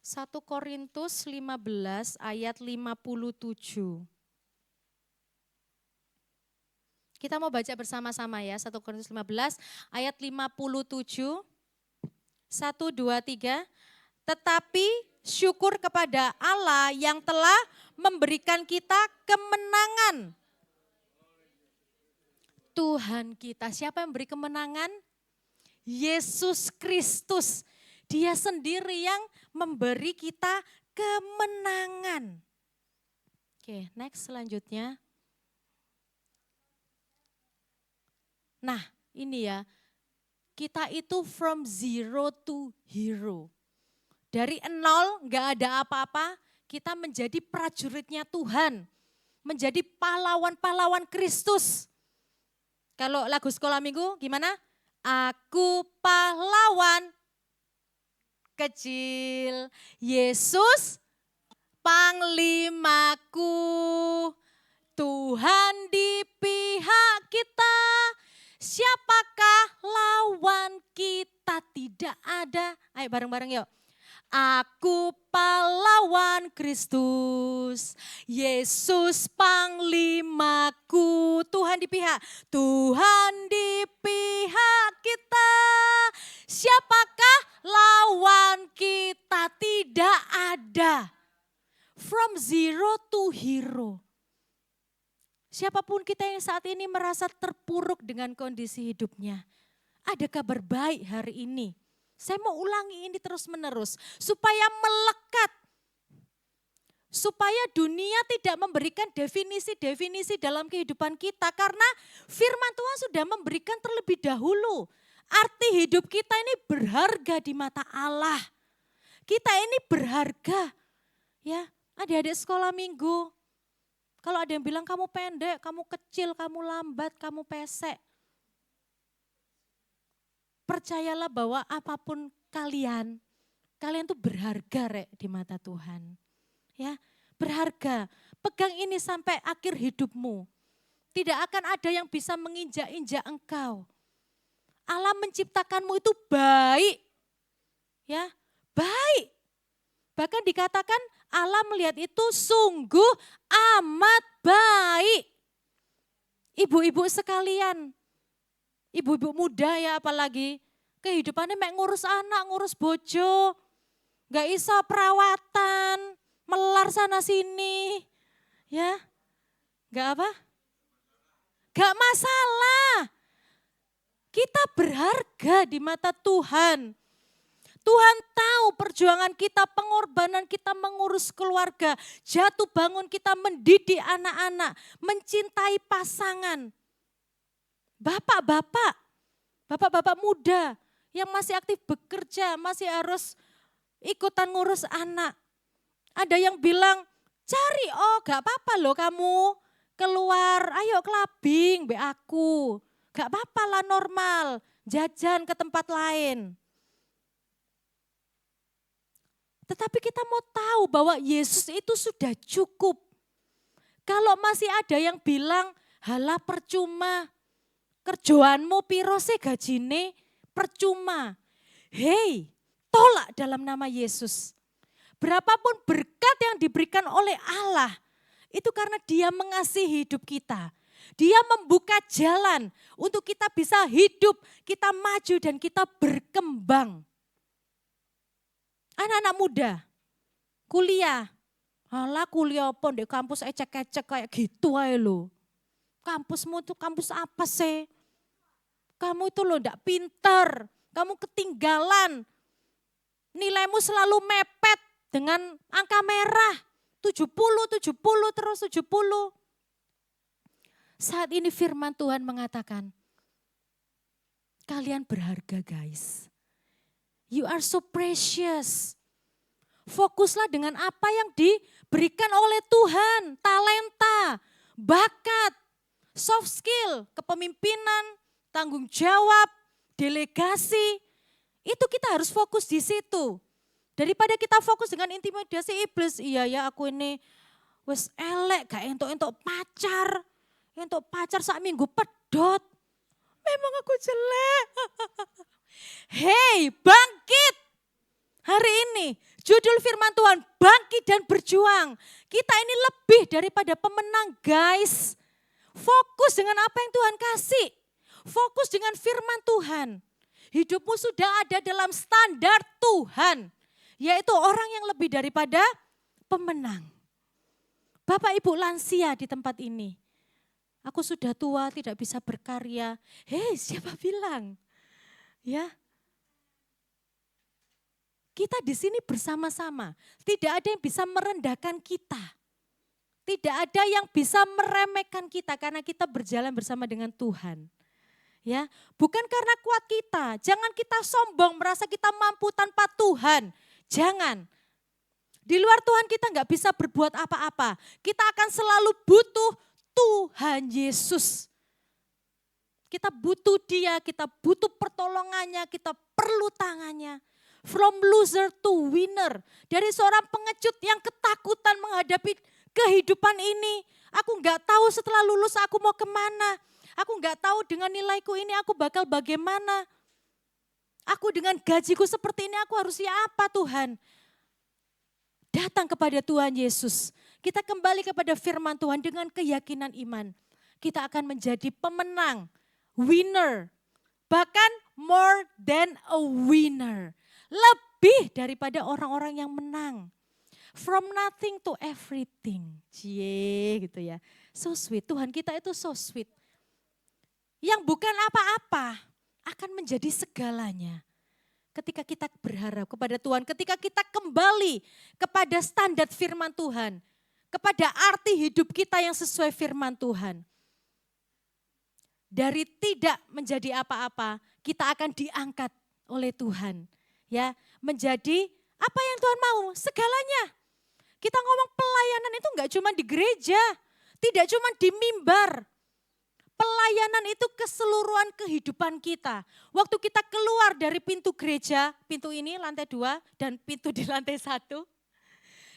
[SPEAKER 3] 1 Korintus 15 ayat 57. Kita mau baca bersama-sama ya, 1 Korintus 15 ayat 57. 1, 2, 3. Tetapi syukur kepada Allah yang telah memberikan kita kemenangan. Tuhan kita, siapa yang beri kemenangan? Yesus Kristus. Dia sendiri yang memberi kita kemenangan. Oke, next selanjutnya. Nah, ini ya. Kita itu from zero to hero. Dari nol, gak ada apa-apa, kita menjadi prajuritnya Tuhan. Menjadi pahlawan-pahlawan Kristus. Kalau lagu sekolah minggu gimana? Aku pahlawan kecil, Yesus panglimaku, Tuhan di pihak kita, siapakah lawan kita? Tidak ada. Ayo bareng-bareng yuk. Aku pahlawan Kristus, Yesus panglimaku, Tuhan di pihak kita. Siapakah lawan kita? Tidak ada. From zero to hero. Siapapun kita yang saat ini merasa terpuruk dengan kondisi hidupnya, ada kabar baik hari ini. Saya mau ulangi ini terus menerus supaya melekat. Supaya dunia tidak memberikan definisi-definisi dalam kehidupan kita. Karena firman Tuhan sudah memberikan terlebih dahulu. Arti hidup kita ini berharga di mata Allah. Kita ini berharga. Ya, adik-adik sekolah minggu. Kalau ada yang bilang kamu pendek, kamu kecil, kamu lambat, kamu pesek. Percayalah bahwa apapun kalian tuh berharga rek di mata Tuhan. Ya, berharga. Pegang ini sampai akhir hidupmu. Tidak akan ada yang bisa menginjak-injak engkau. Allah menciptakanmu itu baik. Ya, baik. Bahkan dikatakan Allah melihat itu sungguh amat baik. Ibu-ibu sekalian, ibu-ibu muda ya apalagi, kehidupannya mek ngurus anak, ngurus bojo, gak iso perawatan, melar sana sini, ya, gak apa? Gak masalah, kita berharga di mata Tuhan. Tuhan tahu perjuangan kita, pengorbanan kita mengurus keluarga, jatuh bangun kita mendidik anak-anak, mencintai pasangan. Bapak-bapak muda yang masih aktif bekerja, masih harus ikutan ngurus anak. Ada yang bilang, cari gak apa-apa loh kamu keluar, ayo kelabing be aku. Gak apa-apa lah normal, jajan ke tempat lain. Tetapi kita mau tahu bahwa Yesus itu sudah cukup. Kalau masih ada yang bilang, halah percuma, kerjaanmu piro sih gajine, percuma. Hei, tolak dalam nama Yesus. Berapapun berkat yang diberikan oleh Allah, itu karena Dia mengasihi hidup kita. Dia membuka jalan untuk kita bisa hidup, kita maju dan kita berkembang. Anak-anak muda, kuliah. Alah kuliah apa di kampus ecek-ecek kayak gitu aja lo. Kampusmu itu kampus apa sih? Kamu itu lo ndak pinter, kamu ketinggalan. Nilaimu selalu mepet dengan angka merah. 70 terus 70. Saat ini firman Tuhan mengatakan, kalian berharga guys. You are so precious. Fokuslah dengan apa yang diberikan oleh Tuhan. Talenta, bakat, soft skill, kepemimpinan, tanggung jawab, delegasi. Itu kita harus fokus di situ. Daripada kita fokus dengan intimidasi iblis. Iya ya aku ini wes elek, gak entok-entok pacar. Untuk pacar sak minggu pedot. Memang aku jelek. Hei, bangkit. Hari ini judul firman Tuhan, bangkit dan berjuang. Kita ini lebih daripada pemenang, guys. Fokus dengan apa yang Tuhan kasih. Fokus dengan firman Tuhan. Hidupmu sudah ada dalam standar Tuhan. Yaitu orang yang lebih daripada pemenang. Bapak Ibu lansia di tempat ini. Aku sudah tua, tidak bisa berkarya. Hei, siapa bilang? Ya. Kita di sini bersama-sama. Tidak ada yang bisa merendahkan kita. Tidak ada yang bisa meremehkan kita karena kita berjalan bersama dengan Tuhan. Ya, bukan karena kuat kita. Jangan kita sombong merasa kita mampu tanpa Tuhan. Jangan. Di luar Tuhan kita nggak bisa berbuat apa-apa. Kita akan selalu butuh Tuhan Yesus. Kita butuh Dia, kita butuh pertolongannya, kita perlu tangannya. From loser to winner. Dari seorang pengecut yang ketakutan menghadapi kehidupan ini. Aku nggak tahu setelah lulus aku mau kemana. Aku nggak tahu dengan nilaiku ini aku bakal bagaimana. Aku dengan gajiku seperti ini aku harusnya apa Tuhan. Datang kepada Tuhan Yesus. Kita kembali kepada firman Tuhan dengan keyakinan iman. Kita akan menjadi pemenang, winner. Bahkan more than a winner. Lebih daripada orang-orang yang menang. From nothing to everything. Cie gitu ya. So sweet, Tuhan kita itu so sweet. Yang bukan apa-apa akan menjadi segalanya. Ketika kita berharap kepada Tuhan, ketika kita kembali kepada standar firman Tuhan. Kepada arti hidup kita yang sesuai firman Tuhan. Dari tidak menjadi apa-apa, kita akan diangkat oleh Tuhan. Ya, menjadi apa yang Tuhan mau, segalanya. Kita ngomong pelayanan itu enggak cuma di gereja, tidak cuma di mimbar. Pelayanan itu keseluruhan kehidupan kita. Waktu kita keluar dari pintu gereja, pintu ini lantai 2 dan pintu di lantai 1.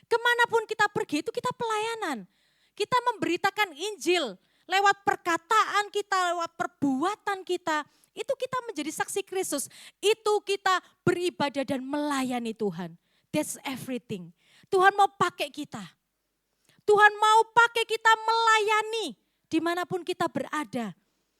[SPEAKER 3] Kemanapun kita pergi itu kita pelayanan. Kita memberitakan Injil lewat perkataan kita, lewat perbuatan kita. Itu kita menjadi saksi Kristus. Itu kita beribadah dan melayani Tuhan. That's everything. Tuhan mau pakai kita. Tuhan mau pakai kita melayani dimanapun kita berada.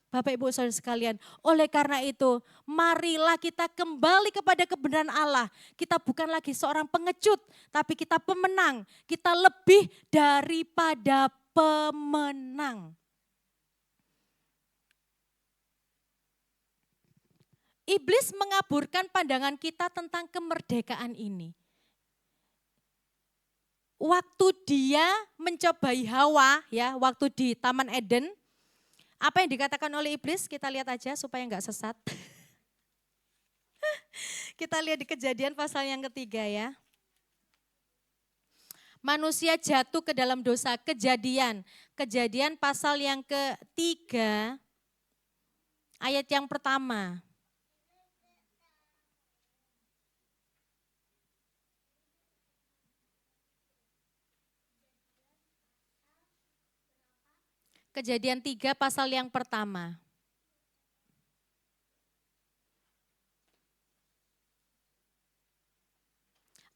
[SPEAKER 3] Bapak Ibu Saudara sekalian, oleh karena itu marilah kita kembali kepada kebenaran Allah. Kita bukan lagi seorang pengecut, tapi kita pemenang. Kita lebih daripada pemenang. Iblis mengaburkan pandangan kita tentang kemerdekaan ini. Waktu dia mencobai Hawa, ya, waktu di Taman Eden, apa yang dikatakan oleh iblis, kita lihat aja supaya enggak sesat. Kita lihat di Kejadian pasal yang ketiga ya. Manusia jatuh ke dalam dosa, Kejadian pasal yang ketiga, ayat yang pertama. Kejadian 3 pasal yang pertama.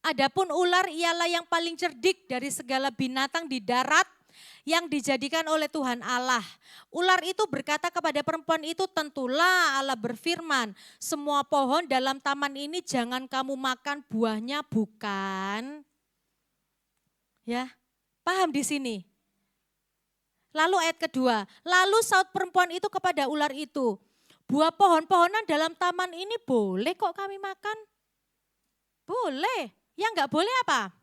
[SPEAKER 3] Adapun ular ialah yang paling cerdik dari segala binatang di darat yang dijadikan oleh Tuhan Allah. Ular itu berkata kepada perempuan itu, tentulah Allah berfirman, semua pohon dalam taman ini jangan kamu makan buahnya, bukan? Ya, paham di sini? Lalu ayat kedua, lalu saut perempuan itu kepada ular itu, buah pohon-pohonan dalam taman ini boleh kok kami makan? Boleh, yang enggak boleh apa?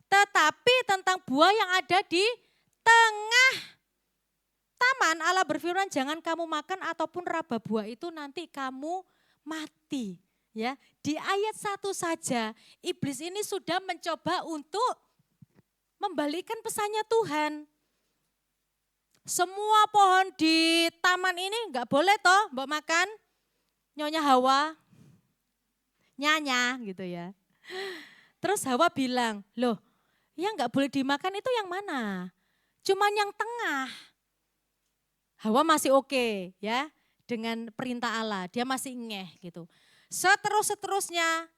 [SPEAKER 3] Tetapi tentang buah yang ada di tengah taman, Allah berfirman jangan kamu makan ataupun raba buah itu nanti kamu mati. Ya, di ayat 1 saja iblis ini sudah mencoba untuk membalikkan pesannya Tuhan. Semua pohon di taman ini enggak boleh toh mbak makan. Nyonya Hawa, nyanya gitu ya. Terus Hawa bilang, loh yang enggak boleh dimakan itu yang mana? Cuman yang tengah, Hawa masih oke ya dengan perintah Allah, dia masih ngeh gitu. Seterusnya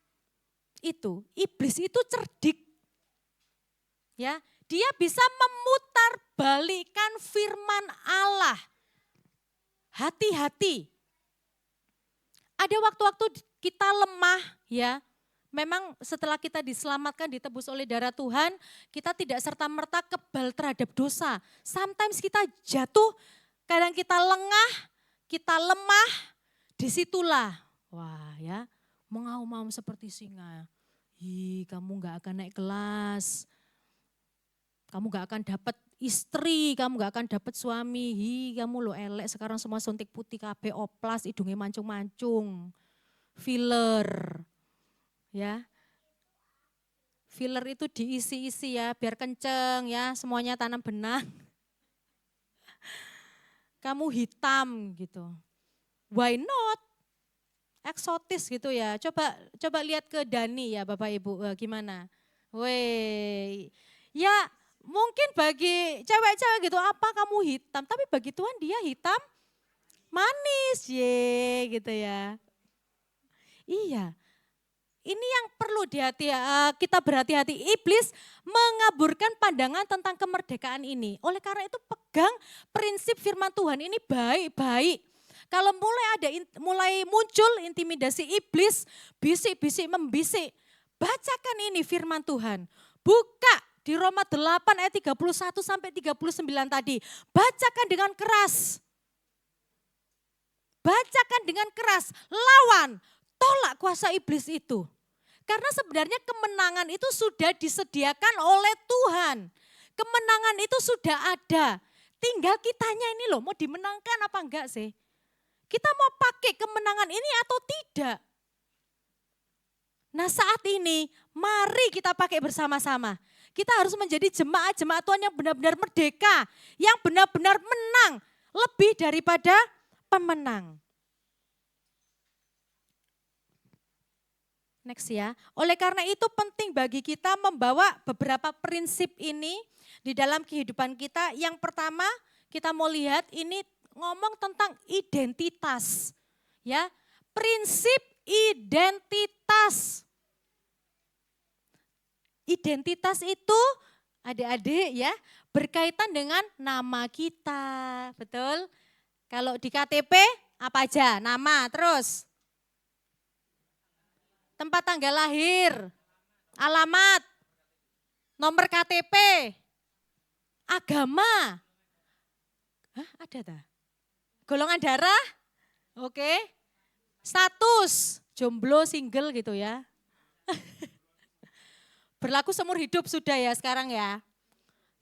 [SPEAKER 3] itu, iblis itu cerdik. Ya, dia bisa memutarbalikkan firman Allah. Hati-hati. Ada waktu-waktu kita lemah ya. Memang setelah kita diselamatkan, ditebus oleh darah Tuhan, kita tidak serta-merta kebal terhadap dosa. Sometimes kita jatuh, kadang kita lengah, kita lemah, disitulah. Wah ya, mengaum-ngaum seperti singa. Kamu gak akan naik kelas. Kamu gak akan dapat istri, kamu gak akan dapat suami. Kamu lo elek sekarang semua suntik putih, KB, oplas, hidungnya mancung-mancung. Filler. Ya. Filler itu diisi-isi ya, biar kenceng ya, semuanya tanam benang. Kamu hitam gitu. Why not? Eksotis gitu ya. Coba lihat ke Dani ya Bapak Ibu, gimana? Weh, ya mungkin bagi cewek-cewek gitu, apa kamu hitam? Tapi bagi Tuhan dia hitam manis, gitu ya. Iya, ini yang perlu kita berhati-hati. Iblis mengaburkan pandangan tentang kemerdekaan ini. Oleh karena itu pegang prinsip firman Tuhan ini baik-baik. Kalau mulai muncul intimidasi iblis, bisik-bisik membisik, bacakan ini firman Tuhan. Buka di Roma 8 ayat 31 sampai 39 tadi. Bacakan dengan keras. Bacakan dengan keras, lawan, tolak kuasa iblis itu. Karena sebenarnya kemenangan itu sudah disediakan oleh Tuhan. Kemenangan itu sudah ada. Tinggal kitanya ini loh, mau dimenangkan apa enggak sih? Kita mau pakai kemenangan ini atau tidak? Nah saat ini, mari kita pakai bersama-sama. Kita harus menjadi jemaat-jemaat Tuhan yang benar-benar merdeka. Yang benar-benar menang, lebih daripada pemenang. Next ya. Oleh karena itu penting bagi kita membawa beberapa prinsip ini di dalam kehidupan kita. Yang pertama kita mau lihat ini ngomong tentang identitas. Ya, prinsip identitas. Identitas itu adik-adik ya berkaitan dengan nama kita. Betul? Kalau di KTP apa aja? Nama, terus tempat tanggal lahir, alamat, nomor KTP, agama. Hah, ada tak? Golongan darah, oke. Status, jomblo, single gitu ya. Berlaku seumur hidup sudah ya sekarang ya.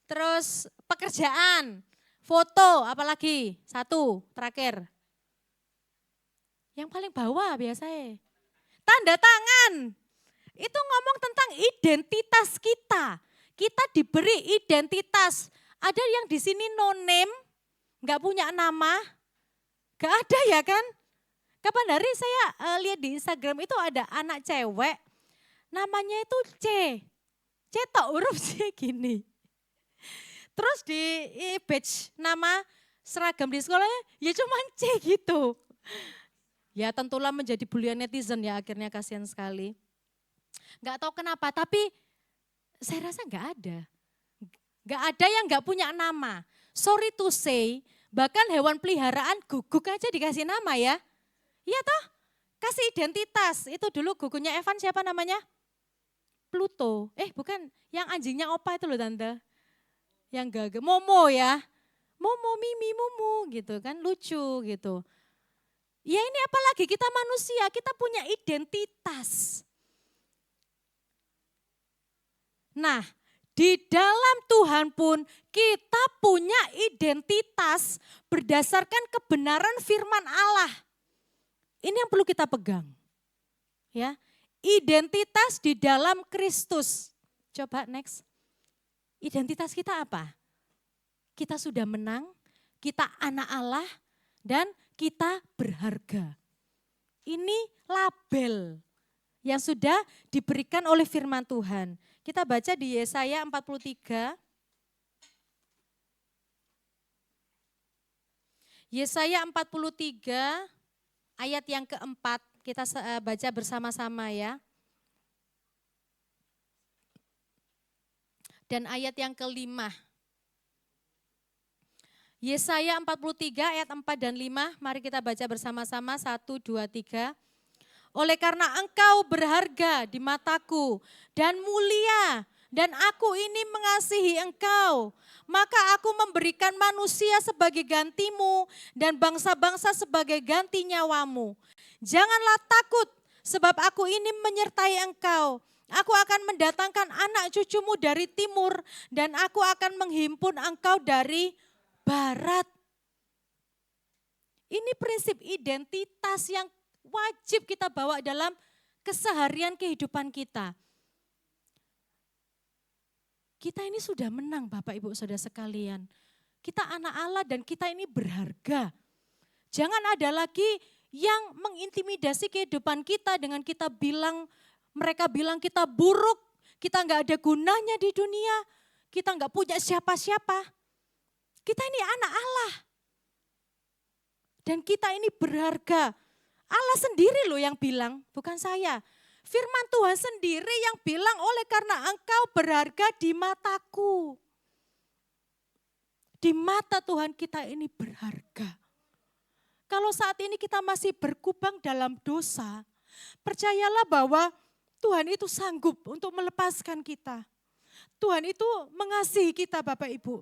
[SPEAKER 3] Terus pekerjaan, foto, apalagi? Satu, terakhir. Yang paling bawah biasanya. Tanda tangan, itu ngomong tentang identitas kita. Kita diberi identitas. Ada yang di sini no name, nggak punya nama, nggak ada ya kan? Kapan hari saya lihat di Instagram itu ada anak cewek, namanya itu C tok huruf C gini. Terus di badge nama seragam di sekolahnya ya cuman C gitu. Ya tentulah menjadi bulian netizen ya akhirnya, kasihan sekali. Nggak tahu kenapa, tapi saya rasa nggak ada. Nggak ada yang nggak punya nama. Sorry to say, bahkan hewan peliharaan guguk aja dikasih nama ya. Iya toh, kasih identitas. Itu dulu gugunya Evan siapa namanya? Pluto. Bukan, yang anjingnya Opa itu loh tante. Yang gagah, Momo ya. Momo, Mimi, Mumu gitu kan, lucu gitu. Ya ini apalagi kita manusia, kita punya identitas. Nah, di dalam Tuhan pun kita punya identitas berdasarkan kebenaran firman Allah. Ini yang perlu kita pegang. Ya, identitas di dalam Kristus. Coba next. Identitas kita apa? Kita sudah menang, kita anak Allah, dan kita berharga. Ini label yang sudah diberikan oleh firman Tuhan. Kita baca di Yesaya 43.
[SPEAKER 4] Yesaya 43 ayat yang keempat, kita baca bersama-sama ya. Dan ayat yang kelima. Yesaya 43 ayat 4 dan 5, mari kita baca bersama-sama, 1, 2, 3. Oleh karena engkau berharga di mataku dan mulia, dan aku ini mengasihi engkau, maka aku memberikan manusia sebagai gantimu dan bangsa-bangsa sebagai ganti nyawamu. Janganlah takut, sebab aku ini menyertai engkau. Aku akan mendatangkan anak cucumu dari timur, dan aku akan menghimpun engkau dari barat. Ini prinsip identitas yang wajib kita bawa dalam keseharian kehidupan kita. Kita ini sudah menang Bapak Ibu Saudara sekalian. Kita anak Allah dan kita ini berharga. Jangan ada lagi yang mengintimidasi kehidupan kita dengan kita bilang, mereka bilang kita buruk, kita nggak ada gunanya di dunia, kita nggak punya siapa-siapa. Kita ini anak Allah. Dan kita ini berharga. Allah sendiri loh yang bilang, bukan saya. Firman Tuhan sendiri yang bilang, oleh karena engkau berharga di mataku. Di mata Tuhan kita ini berharga. Kalau saat ini kita masih berkubang dalam dosa, percayalah bahwa Tuhan itu sanggup untuk melepaskan kita. Tuhan itu mengasihi kita Bapak Ibu.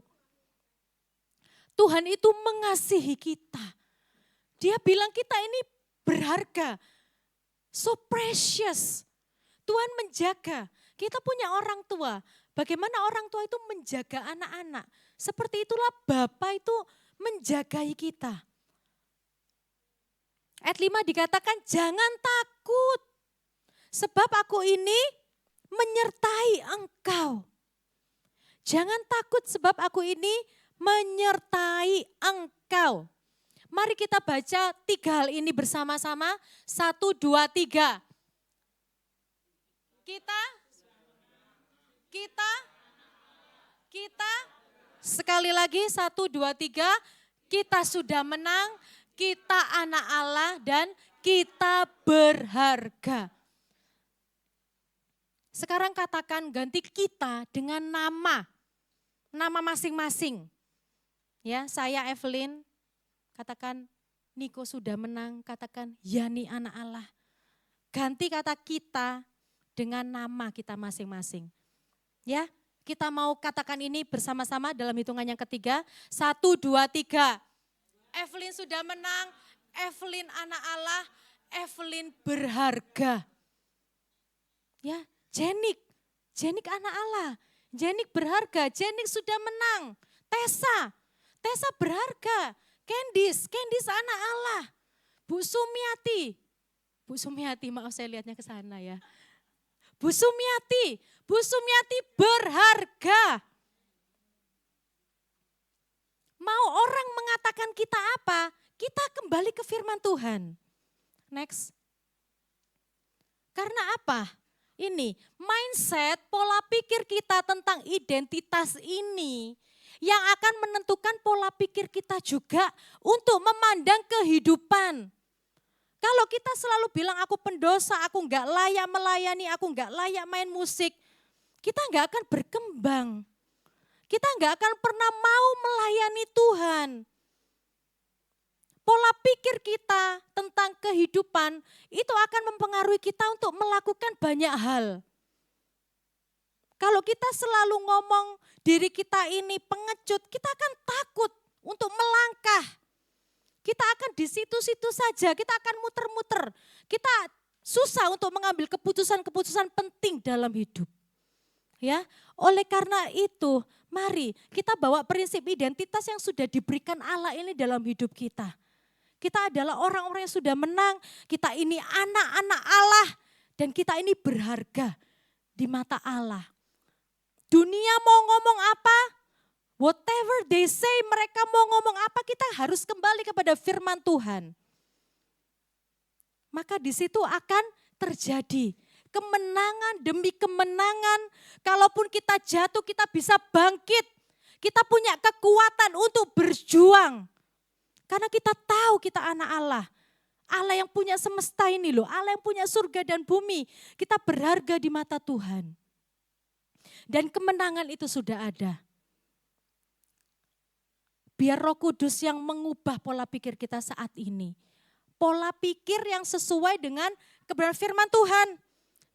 [SPEAKER 4] Tuhan itu mengasihi kita. Dia bilang kita ini berharga. So precious. Tuhan menjaga. Kita punya orang tua. Bagaimana orang tua itu menjaga anak-anak. Seperti itulah Bapa itu menjagai kita. Ayat 5 dikatakan jangan takut. Sebab aku ini menyertai engkau. Jangan takut sebab aku ini menyertai engkau. Mari kita baca 3 hal ini bersama-sama. 1, 2, 3. Kita. Sekali lagi 1, 2, 3. Kita sudah menang, kita anak Allah dan kita berharga. Sekarang katakan ganti kita dengan nama. Nama masing-masing. Ya, saya Evelyn. Katakan Niko sudah menang, katakan Yani anak Allah. Ganti kata kita dengan nama kita masing-masing. Ya, kita mau katakan ini bersama-sama dalam hitungan yang ketiga. 1, 2, 3. Evelyn sudah menang, Evelyn anak Allah, Evelyn berharga. Ya, Jenik anak Allah, Jenik berharga, Jenik sudah menang. Tessa berharga. Candice anak Allah. Bu Sumiati, maaf saya lihatnya ke sana ya. Bu Sumiati berharga. Mau orang mengatakan kita apa? Kita kembali ke firman Tuhan. Next. Karena apa? Ini mindset, pola pikir kita tentang identitas ini yang akan menentukan pola pikir kita juga untuk memandang kehidupan. Kalau kita selalu bilang aku pendosa, aku enggak layak melayani, aku enggak layak main musik, kita enggak akan berkembang. Kita enggak akan pernah mau melayani Tuhan. Pola pikir kita tentang kehidupan itu akan mempengaruhi kita untuk melakukan banyak hal. Kalau kita selalu ngomong diri kita ini pengecut, kita akan takut untuk melangkah. Kita akan di situ-situ saja, kita akan muter-muter. Kita susah untuk mengambil keputusan-keputusan penting dalam hidup. Ya, oleh karena itu, mari kita bawa prinsip identitas yang sudah diberikan Allah ini dalam hidup kita. Kita adalah orang-orang yang sudah menang, kita ini anak-anak Allah dan kita ini berharga di mata Allah. Dunia mau ngomong apa, whatever they say, mereka mau ngomong apa, kita harus kembali kepada firman Tuhan. Maka di situ akan terjadi kemenangan demi kemenangan. Kalaupun kita jatuh, kita bisa bangkit. Kita punya kekuatan untuk berjuang. Karena kita tahu kita anak Allah. Allah yang punya semesta ini loh, Allah yang punya surga dan bumi. Kita berharga di mata Tuhan. Dan kemenangan itu sudah ada. Biar Roh Kudus yang mengubah pola pikir kita saat ini. Pola pikir yang sesuai dengan kebenaran firman Tuhan.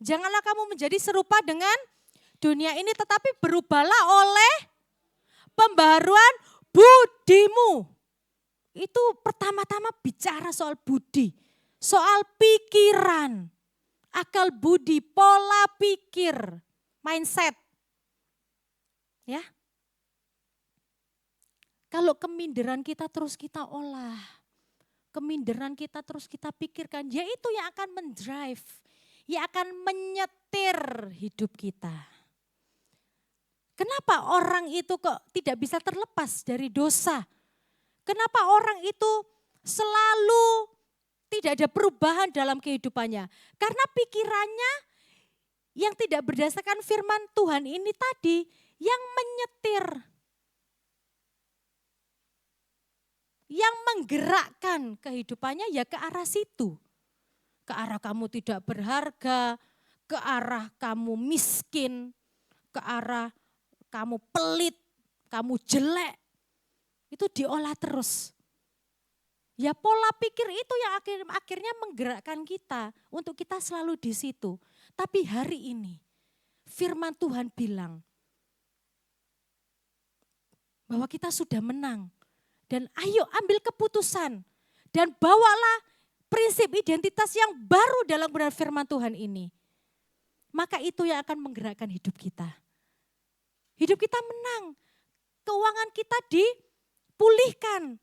[SPEAKER 4] Janganlah kamu menjadi serupa dengan dunia ini, tetapi berubahlah oleh pembaharuan budimu. Itu pertama-tama bicara soal budi, soal pikiran, akal budi, pola pikir, mindset. Ya. Kalau keminderan kita terus kita olah, keminderan kita terus kita pikirkan, ya itu yang akan mendrive, yang akan menyetir hidup kita. Kenapa orang itu kok tidak bisa terlepas dari dosa? Kenapa orang itu selalu tidak ada perubahan dalam kehidupannya? Karena pikirannya yang tidak berdasarkan firman Tuhan ini tadi yang menyetir, yang menggerakkan kehidupannya ya ke arah situ. Ke arah kamu tidak berharga, ke arah kamu miskin, ke arah kamu pelit, kamu jelek. Itu diolah terus. Ya pola pikir itu yang akhirnya menggerakkan kita untuk kita selalu di situ. Tapi hari ini firman Tuhan bilang bahwa kita sudah menang. Dan ayo ambil keputusan dan bawalah prinsip identitas yang baru dalam kebenaran firman Tuhan ini. Maka itu yang akan menggerakkan hidup kita. Hidup kita menang, keuangan kita dipulihkan,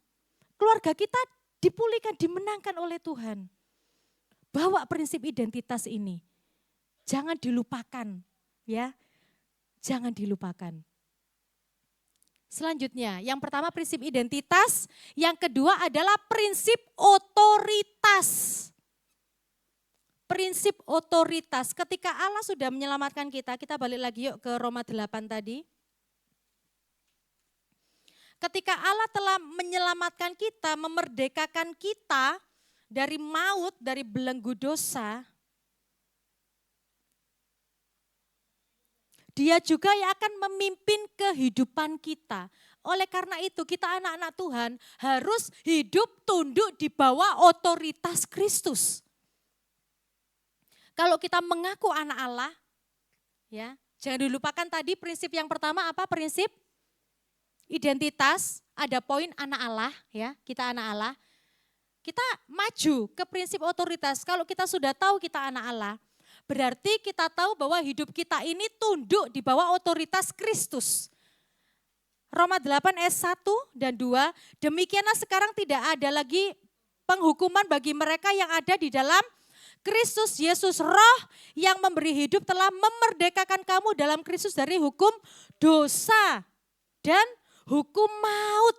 [SPEAKER 4] keluarga kita dipulihkan, dimenangkan oleh Tuhan. Bawa prinsip identitas ini, jangan dilupakan ya, jangan dilupakan. Selanjutnya, yang pertama prinsip identitas, yang kedua adalah prinsip otoritas. Prinsip otoritas, ketika Allah sudah menyelamatkan kita balik lagi yuk ke Roma 8 tadi. Ketika Allah telah menyelamatkan kita, memerdekakan kita dari maut, dari belenggu dosa, Dia juga yang akan memimpin kehidupan kita. Oleh karena itu kita anak-anak Tuhan harus hidup tunduk di bawah otoritas Kristus. Kalau kita mengaku anak Allah, ya jangan dilupakan tadi prinsip yang pertama apa? Prinsip identitas, ada poin anak Allah, ya kita anak Allah. Kita maju ke prinsip otoritas. Kalau kita sudah tahu kita anak Allah, berarti kita tahu bahwa hidup kita ini tunduk di bawah otoritas Kristus. Roma 8 ayat 1 dan 2, demikianlah sekarang tidak ada lagi penghukuman bagi mereka yang ada di dalam Kristus Yesus. Roh yang memberi hidup telah memerdekakan kamu dalam Kristus dari hukum dosa dan hukum maut.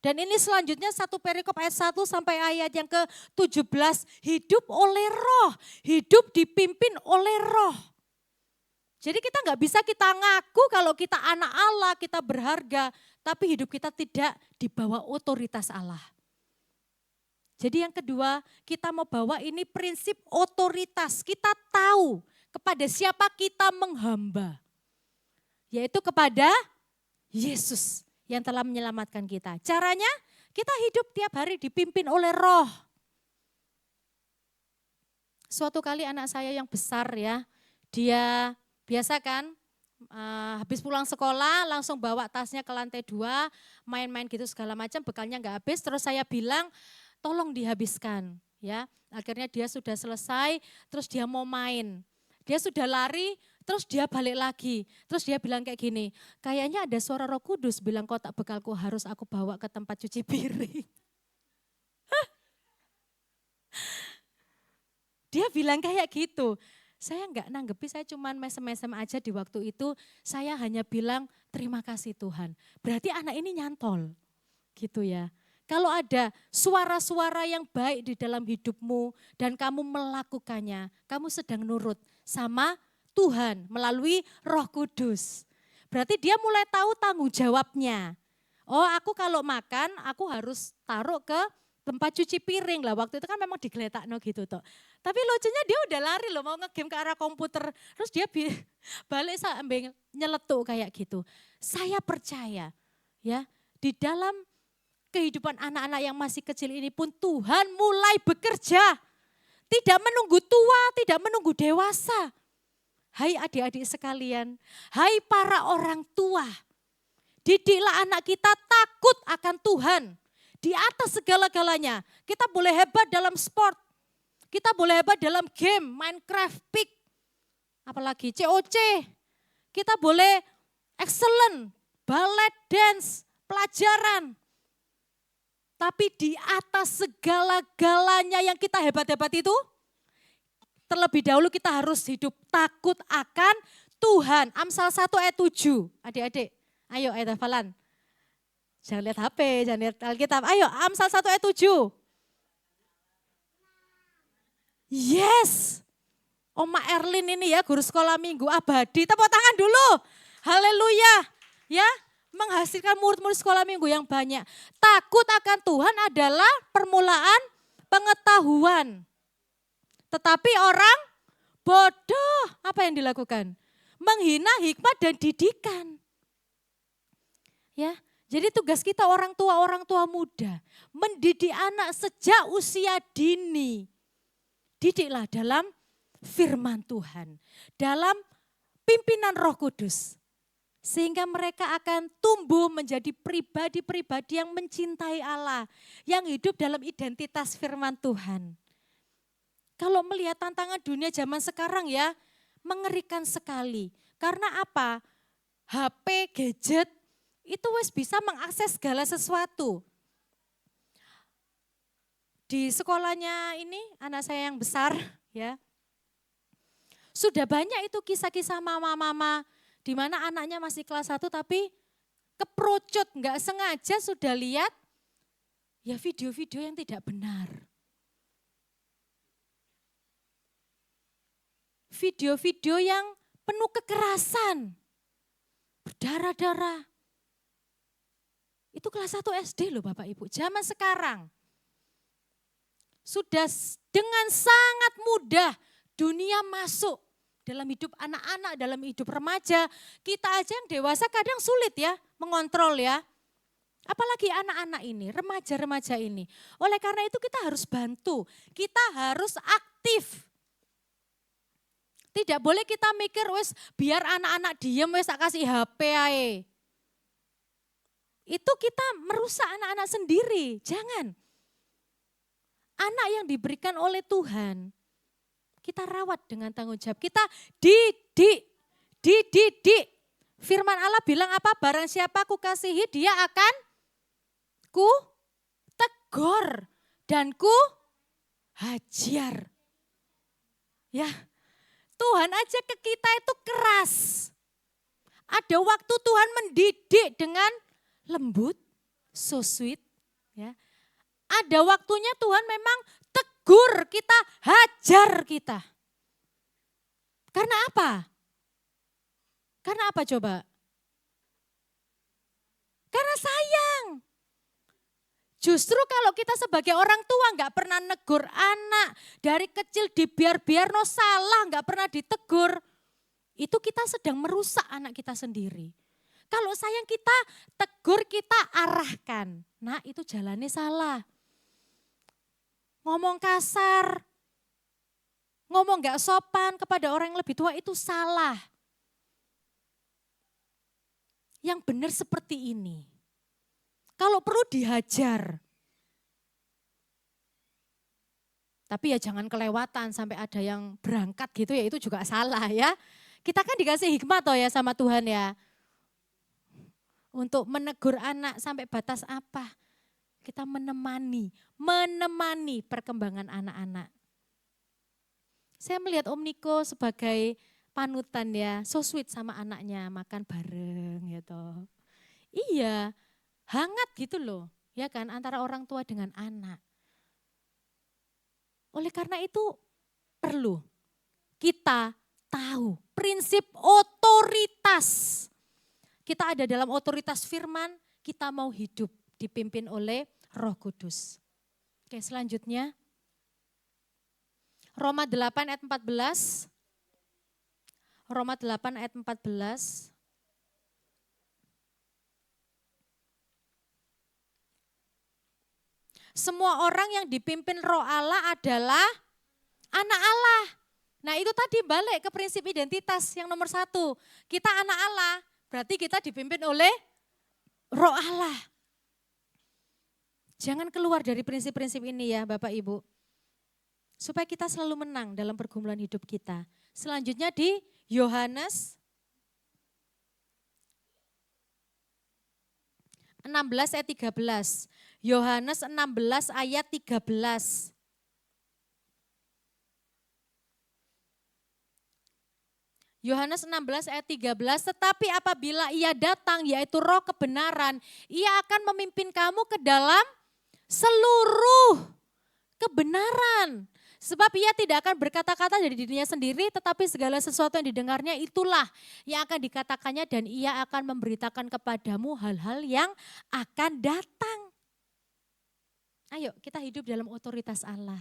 [SPEAKER 4] Dan ini selanjutnya satu perikop ayat 1 sampai ayat yang ke-17. Hidup oleh roh, hidup dipimpin oleh roh. Jadi kita nggak bisa kita ngaku kalau kita anak Allah, kita berharga. Tapi hidup kita tidak di bawah otoritas Allah. Jadi yang kedua, kita mau bawa ini prinsip otoritas. Kita tahu kepada siapa kita menghamba. Yaitu kepada Yesus yang telah menyelamatkan kita. Caranya kita hidup tiap hari dipimpin oleh roh. Suatu kali anak saya yang besar ya, dia biasa kan habis pulang sekolah langsung bawa tasnya ke lantai 2, main-main gitu segala macam, bekalnya nggak habis. Terus saya bilang tolong dihabiskan ya. Akhirnya dia sudah selesai, terus dia mau main. Dia sudah lari, terus dia balik lagi. Terus dia bilang kayak gini, kayaknya ada suara Roh Kudus bilang kotak bekalku harus aku bawa ke tempat cuci piring. Dia bilang kayak gitu. Saya enggak nanggepi, saya cuma mesem-mesem aja di waktu itu. Saya hanya bilang terima kasih Tuhan. Berarti anak ini nyantol gitu ya. Kalau ada suara-suara yang baik di dalam hidupmu dan kamu melakukannya, kamu sedang nurut sama Tuhan melalui Roh Kudus. Berarti dia mulai tahu tanggung jawabnya. Oh aku kalau makan aku harus taruh ke tempat cuci piring lah. Waktu itu kan memang digeletakno gitu toh. Tapi lucunya dia udah lari loh mau ngegame ke arah komputer. Terus dia balik sambil nyeletuk kayak gitu. Saya percaya ya di dalam kehidupan anak-anak yang masih kecil ini pun Tuhan mulai bekerja. Tidak menunggu tua, tidak menunggu dewasa. Hai adik-adik sekalian, hai para orang tua. Didiklah anak kita takut akan Tuhan. Di atas segala-galanya. Kita boleh hebat dalam sport. Kita boleh hebat dalam game, Minecraft, Pig. Apalagi COC. Kita boleh excellent, ballet, dance, pelajaran. Tapi di atas segala-galanya yang kita hebat-hebat itu, terlebih dahulu kita harus hidup takut akan Tuhan. Amsal 1 ayat 7. Adik-adik, ayo ayat hafalan. Jangan lihat HP, jangan lihat Alkitab. Ayo Amsal 1 ayat 7. Yes. Oma Erlin ini ya guru sekolah minggu abadi. Tepuk tangan dulu. Haleluya. Ya, menghasilkan murid-murid sekolah minggu yang banyak. Takut akan Tuhan adalah permulaan pengetahuan. Tetapi orang bodoh, apa yang dilakukan? Menghina hikmat dan didikan. Ya, jadi tugas kita orang tua muda, mendidik anak sejak usia dini. Didiklah dalam firman Tuhan, dalam pimpinan Roh Kudus. Sehingga mereka akan tumbuh menjadi pribadi-pribadi yang mencintai Allah, yang hidup dalam identitas firman Tuhan. Kalau melihat tantangan dunia zaman sekarang ya, mengerikan sekali. Karena apa? HP, gadget, itu wes bisa mengakses segala sesuatu. Di sekolahnya ini, anak saya yang besar ya, sudah banyak itu kisah-kisah mama-mama, di mana anaknya masih kelas 1 tapi keprocot, nggak sengaja sudah lihat ya video-video yang tidak benar. Video-video yang penuh kekerasan, berdarah-darah. Itu kelas 1 SD loh Bapak Ibu, zaman sekarang. Sudah dengan sangat mudah dunia masuk dalam hidup anak-anak, dalam hidup remaja. Kita aja yang dewasa kadang sulit ya mengontrol ya. Apalagi anak-anak ini, remaja-remaja ini. Oleh karena itu kita harus bantu, kita harus aktif. Tidak boleh kita mikir wes biar anak-anak diem wes tak kasih HP ae. Itu kita merusak anak-anak sendiri, jangan. Anak yang diberikan oleh Tuhan, kita rawat dengan tanggung jawab. Kita didik. Firman Allah bilang apa? Barang siapa ku kasihi dia akan ku tegur dan ku hajar. Ya, Tuhan aja ke kita itu keras. Ada waktu Tuhan mendidik dengan lembut, so sweet. Ya. Ada waktunya Tuhan memang tegur kita, hajar kita. Karena apa? Karena apa coba? Karena sayang. Justru kalau kita sebagai orang tua nggak pernah negur anak, dari kecil dibiar-biar no salah, nggak pernah ditegur, itu kita sedang merusak anak kita sendiri. Kalau sayang kita tegur, kita arahkan. Nah itu jalannya salah. Ngomong kasar, ngomong nggak sopan kepada orang yang lebih tua itu salah. Yang benar seperti ini. Kalau perlu dihajar. Tapi ya jangan kelewatan sampai ada yang berangkat gitu ya, itu juga salah ya. Kita kan dikasih hikmat toh ya sama Tuhan ya. Untuk menegur anak sampai batas apa? Kita menemani perkembangan anak-anak. Saya melihat Om Niko sebagai panutan ya, so sweet sama anaknya, makan bareng gitu. Iya, hangat gitu loh, ya kan, antara orang tua dengan anak. Oleh karena itu perlu kita tahu prinsip otoritas. Kita ada dalam otoritas firman, kita mau hidup dipimpin oleh Roh Kudus. Oke, selanjutnya Roma 8 ayat 14. Roma 8 ayat 14. Semua orang yang dipimpin Roh Allah adalah anak Allah. Nah itu tadi balik ke prinsip identitas yang nomor 1. Kita anak Allah, berarti kita dipimpin oleh Roh Allah. Jangan keluar dari prinsip-prinsip ini ya Bapak Ibu. Supaya kita selalu menang dalam pergumulan hidup kita. Selanjutnya di Yohanes 16 ayat 13. Yohanes 16 ayat 13. Yohanes 16 ayat 13, tetapi apabila ia datang yaitu roh kebenaran, ia akan memimpin kamu ke dalam seluruh kebenaran. Sebab ia tidak akan berkata-kata dari dirinya sendiri, tetapi segala sesuatu yang didengarnya itulah yang akan dikatakannya dan ia akan memberitakan kepadamu hal-hal yang akan datang. Ayo kita hidup dalam otoritas Allah.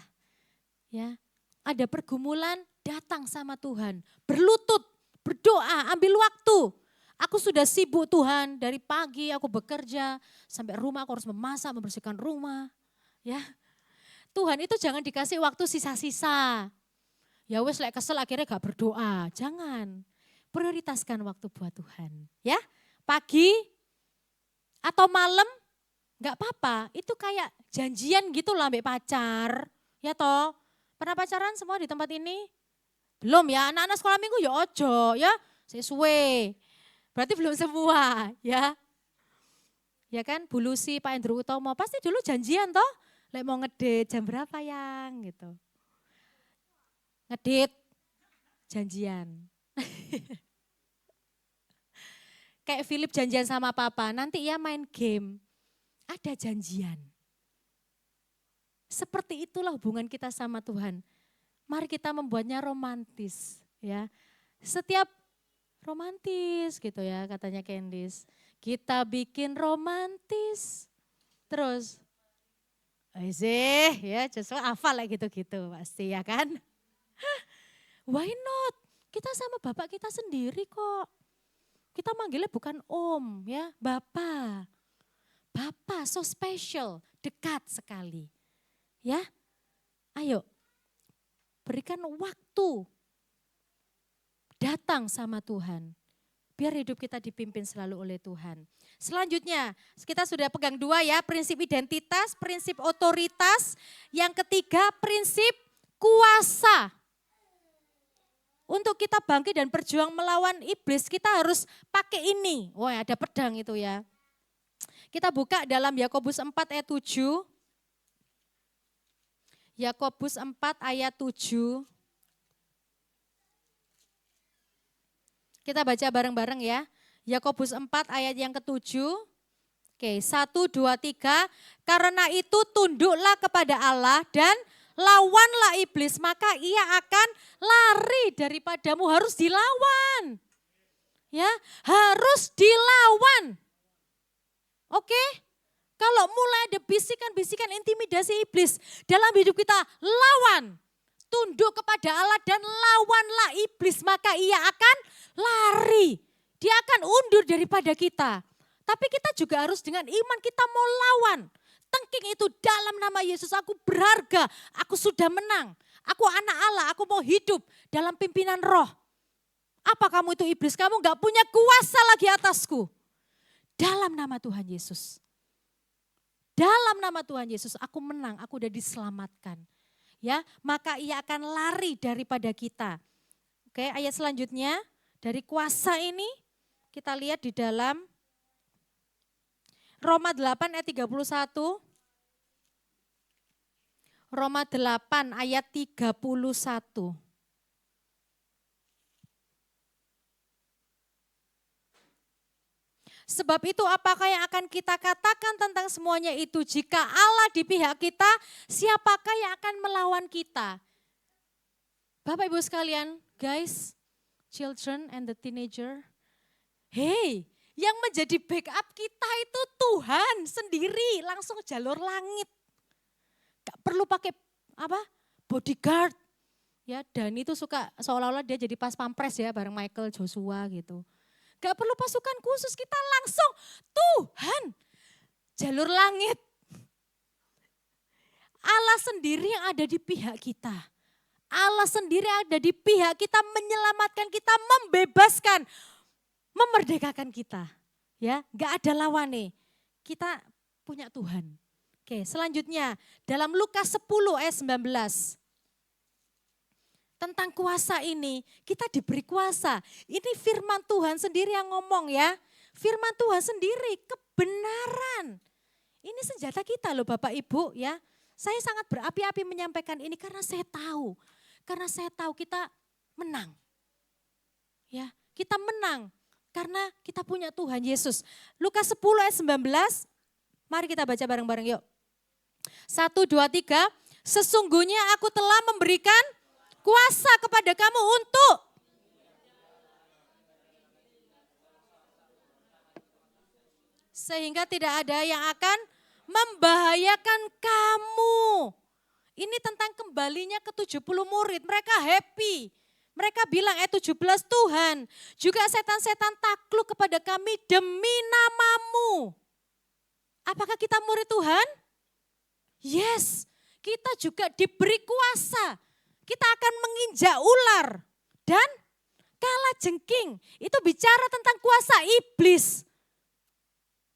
[SPEAKER 4] Ya, ada pergumulan, datang sama Tuhan, berlutut, berdoa, ambil waktu. Aku sudah sibuk Tuhan, dari pagi aku bekerja, sampai rumah aku harus memasak, membersihkan rumah. Ya, Tuhan itu jangan dikasih waktu sisa-sisa. Ya wes lek kesel akhirnya gak berdoa, jangan. Prioritaskan waktu buat Tuhan. Ya, pagi atau malam gak apa-apa, itu kayak janjian gitu lah ambek pacar. Ya toh, pernah pacaran semua di tempat ini? Belum ya, anak-anak sekolah minggu ya ojo ya, sesuai. Berarti belum semua ya. Ya kan, Bu Lucy, Pak Endro Utomo, pasti dulu janjian toh. Lek mau ngedit jam berapa yang gitu. Ngedit, janjian. Kayak Philip janjian sama papa, nanti ia main game. Ada janjian. Seperti itulah hubungan kita sama Tuhan. Mari kita membuatnya romantis ya. Setiap romantis gitu ya katanya Candice. Kita bikin romantis. Terus ya Joshua hafal lah gitu-gitu pasti ya kan. Why not? Kita sama bapak kita sendiri kok. Kita manggilnya bukan om ya, bapak. Bapak so special, dekat sekali. Ya, ayo berikan waktu datang sama Tuhan. Biar hidup kita dipimpin selalu oleh Tuhan. Selanjutnya, kita sudah pegang 2 ya, prinsip identitas, prinsip otoritas. Yang ketiga, prinsip kuasa. Untuk kita bangkit dan berjuang melawan iblis, kita harus pakai ini. Wah, ada pedang itu ya. Kita buka dalam Yakobus 4 ayat 7. Yakobus 4 ayat 7. Kita baca bareng-bareng ya. Yakobus 4 ayat yang ke-7. Oke, 1, 2, 3. Karena itu tunduklah kepada Allah dan lawanlah iblis, maka ia akan lari daripadamu. Harus dilawan. Ya, harus dilawan. Oke? Kalau mulai ada bisikan-bisikan intimidasi iblis dalam hidup kita, lawan. Tunduk kepada Allah dan lawanlah iblis, maka ia akan lari. Dia akan undur daripada kita. Tapi kita juga harus dengan iman kita mau lawan. Tengking itu dalam nama Yesus, aku berharga, aku sudah menang. Aku anak Allah, aku mau hidup dalam pimpinan roh. Apa kamu itu iblis? Kamu gak punya kuasa lagi atasku. Dalam nama Tuhan Yesus. Dalam nama Tuhan Yesus aku menang, aku udah diselamatkan. Ya, maka ia akan lari daripada kita. Oke, ayat selanjutnya dari kuasa ini kita lihat di dalam Roma 8 ayat 31. Roma 8 ayat 31. Sebab itu apakah yang akan kita katakan tentang semuanya itu? Jika Allah di pihak kita, siapakah yang akan melawan kita? Bapak Ibu sekalian, guys, children and the teenager. Hey, Yang menjadi backup kita itu Tuhan sendiri, langsung jalur langit. Gak perlu pakai bodyguard. Ya, dan itu suka seolah-olah dia jadi pas pampres ya bareng Michael Joshua gitu. Gak perlu pasukan khusus, kita langsung Tuhan jalur langit. Allah sendiri yang ada di pihak kita. Allah sendiri yang ada di pihak kita, menyelamatkan kita, membebaskan, memerdekakan kita. Ya, gak ada lawannya. Kita punya Tuhan. Oke, selanjutnya dalam Lukas 10 ayat 19. Tentang kuasa ini, kita diberi kuasa. Ini firman Tuhan sendiri yang ngomong ya. Firman Tuhan sendiri, kebenaran. Ini senjata kita loh Bapak Ibu ya. Saya sangat berapi-api menyampaikan ini karena saya tahu. Karena saya tahu kita menang. Ya, kita menang karena kita punya Tuhan Yesus. Lukas 10 ayat 19, mari kita baca bareng-bareng yuk. 1, 2, 3, sesungguhnya aku telah memberikan kuasa kepada kamu untuk sehingga tidak ada yang akan membahayakan kamu. Ini tentang kembalinya ke 70 murid, mereka happy. Mereka bilang 17 Tuhan, juga setan-setan takluk kepada kami demi namamu. Apakah kita murid Tuhan? Yes, kita juga diberi kuasa. Kita akan menginjak ular dan kalajengking. Itu bicara tentang kuasa iblis.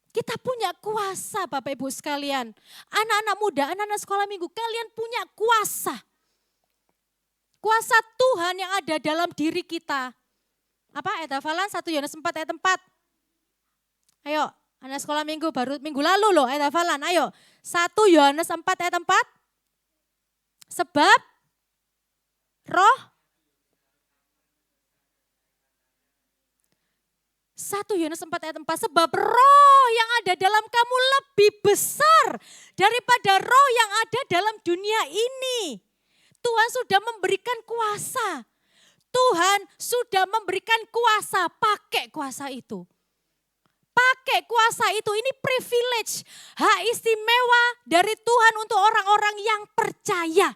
[SPEAKER 4] Kita punya kuasa Bapak Ibu sekalian. Anak-anak muda, anak-anak sekolah minggu, kalian punya kuasa. Kuasa Tuhan yang ada dalam diri kita. Apa ayat hafalan 1 Yohanes 4 ayat 4. Ayo, anak sekolah minggu baru minggu lalu loh ayat hafalan. Ayo, 1 Yohanes 4 ayat 4. Sebab Roh 1 Yohanes 4 ayat 4, sebab roh yang ada dalam kamu lebih besar daripada roh yang ada dalam dunia ini. Tuhan sudah memberikan kuasa. Tuhan sudah memberikan kuasa, pakai kuasa itu. Pakai kuasa itu, ini privilege, hak istimewa dari Tuhan untuk orang-orang yang percaya.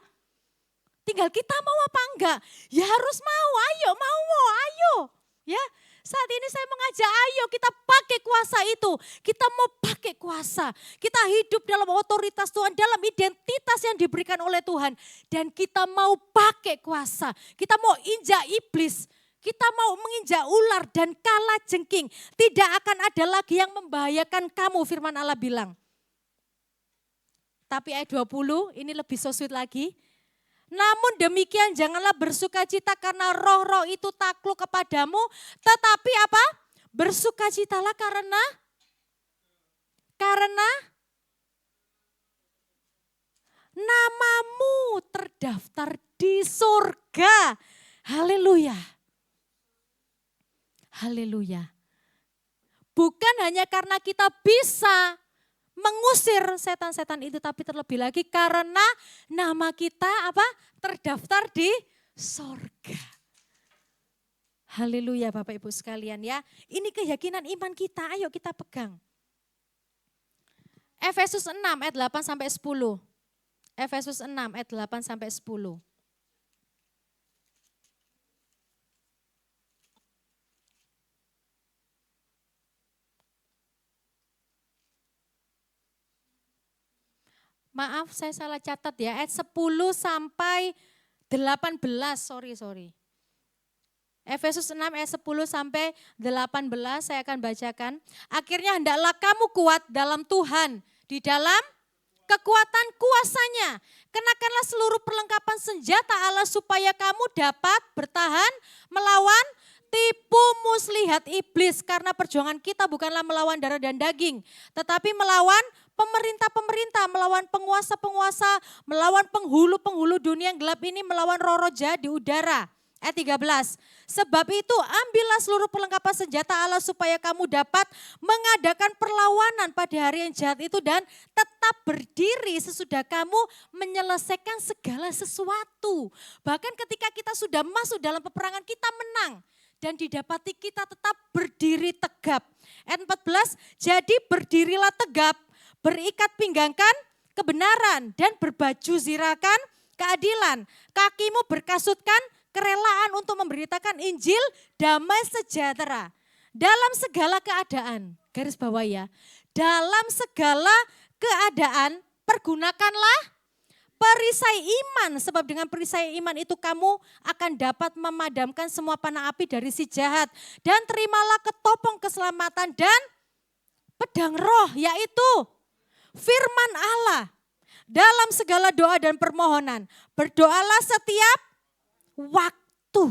[SPEAKER 4] Tinggal kita mau apa enggak? Ya harus mau, ayo. Ya, saat ini saya mengajak ayo kita pakai kuasa itu. Kita mau pakai kuasa. Kita hidup dalam otoritas Tuhan, dalam identitas yang diberikan oleh Tuhan. Dan kita mau pakai kuasa. Kita mau injak iblis. Kita mau menginjak ular dan kalajengking. Tidak akan ada lagi yang membahayakan kamu, firman Allah bilang. Tapi ayat 20 ini lebih so sweet lagi. Namun demikian janganlah bersukacita karena roh-roh itu takluk kepadamu. Tetapi apa? Bersukacitalah karena namamu terdaftar di surga. Haleluya. Haleluya. Bukan hanya karena kita bisa mengusir setan-setan itu, tapi terlebih lagi karena nama kita apa? Terdaftar di sorga. Haleluya Bapak Ibu sekalian ya. Ini keyakinan iman kita, ayo kita pegang. Efesus 6 ayat 8 sampai 10. Efesus 6 ayat 8 sampai 10. Maaf saya salah catat ya, ayat 10 sampai 18, sorry. Efesus 6 ayat 10 sampai 18 saya akan bacakan. Akhirnya hendaklah kamu kuat dalam Tuhan, di dalam kekuatan kuasanya. Kenakanlah seluruh perlengkapan senjata Allah supaya kamu dapat bertahan melawan tipu muslihat iblis. Karena perjuangan kita bukanlah melawan darah dan daging, tetapi melawan pemerintah-pemerintah, melawan penguasa-penguasa, melawan penghulu-penghulu dunia yang gelap ini, melawan roh-roh jahat di udara. Ayat 13, sebab itu ambillah seluruh perlengkapan senjata Allah supaya kamu dapat mengadakan perlawanan pada hari yang jahat itu dan tetap berdiri sesudah kamu menyelesaikan segala sesuatu. Bahkan ketika kita sudah masuk dalam peperangan, kita menang. dan didapati kita tetap berdiri tegap. Ayat 14, jadi berdirilah tegap, berikat pinggangkan kebenaran dan berbaju zirakan keadilan. Kakimu berkasutkan kerelaan untuk memberitakan Injil damai sejahtera. Dalam segala keadaan, garis bawah ya, dalam segala keadaan pergunakanlah perisai iman. Sebab dengan perisai iman itu kamu akan dapat memadamkan semua panah api dari si jahat. Dan terimalah ketopong keselamatan dan pedang roh, yaitu firman Allah. Dalam segala doa dan permohonan, berdoalah setiap waktu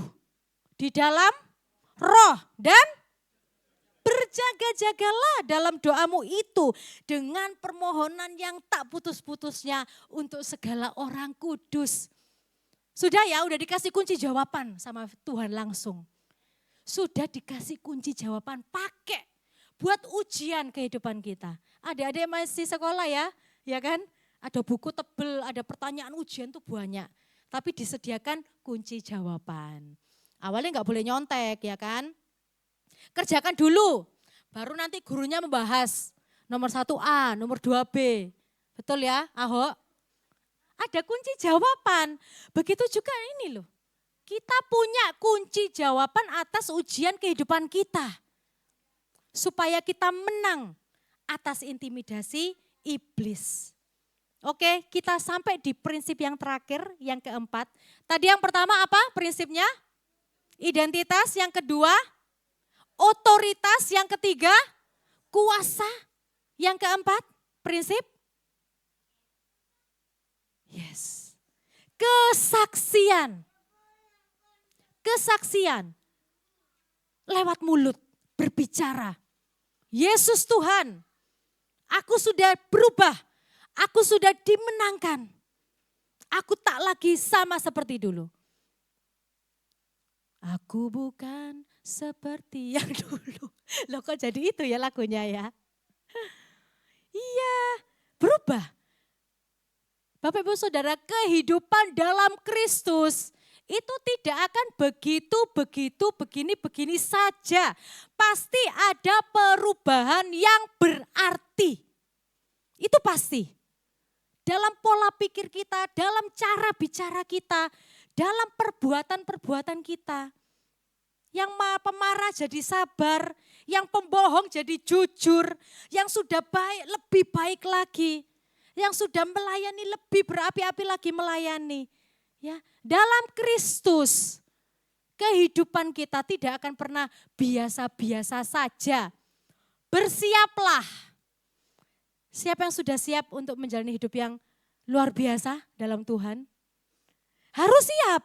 [SPEAKER 4] di dalam roh dan berjaga-jagalah dalam doamu itu dengan permohonan yang tak putus-putusnya untuk segala orang kudus. Sudah ya, udah dikasih kunci jawaban sama Tuhan langsung. Sudah dikasih kunci jawaban, pakai buat ujian kehidupan kita. Adik-adik masih sekolah ya kan? Ada buku tebel, ada pertanyaan ujian tuh banyak. Tapi disediakan kunci jawaban. Awalnya nggak boleh nyontek ya kan? Kerjakan dulu, baru nanti gurunya membahas nomor 1A, nomor 2B. Betul ya, Ahok? Ada kunci jawaban. Begitu juga ini loh. Kita punya kunci jawaban atas ujian kehidupan kita. Supaya kita menang atas intimidasi iblis. Oke, kita sampai di prinsip yang terakhir, yang keempat. Tadi yang pertama apa prinsipnya? Identitas, yang kedua otoritas, yang ketiga kuasa, yang keempat prinsip kesaksian. Kesaksian lewat mulut berbicara. Yesus Tuhan, aku sudah berubah, aku sudah dimenangkan. Aku tak lagi sama seperti dulu. Aku bukan seperti yang dulu. Loh kok jadi itu ya lagunya ya? Iya, berubah. Bapak Ibu Saudara, kehidupan dalam Kristus itu tidak akan begini saja. Pasti ada perubahan yang berarti. Itu pasti. Dalam pola pikir kita, dalam cara bicara kita, dalam perbuatan-perbuatan kita. Yang pemarah jadi sabar, yang pembohong jadi jujur, yang sudah baik lebih baik lagi, yang sudah melayani lebih berapi-api lagi melayani. Ya, dalam Kristus kehidupan kita tidak akan pernah biasa-biasa saja. Bersiaplah. Siapa yang sudah siap untuk menjalani hidup yang luar biasa dalam Tuhan? Harus siap.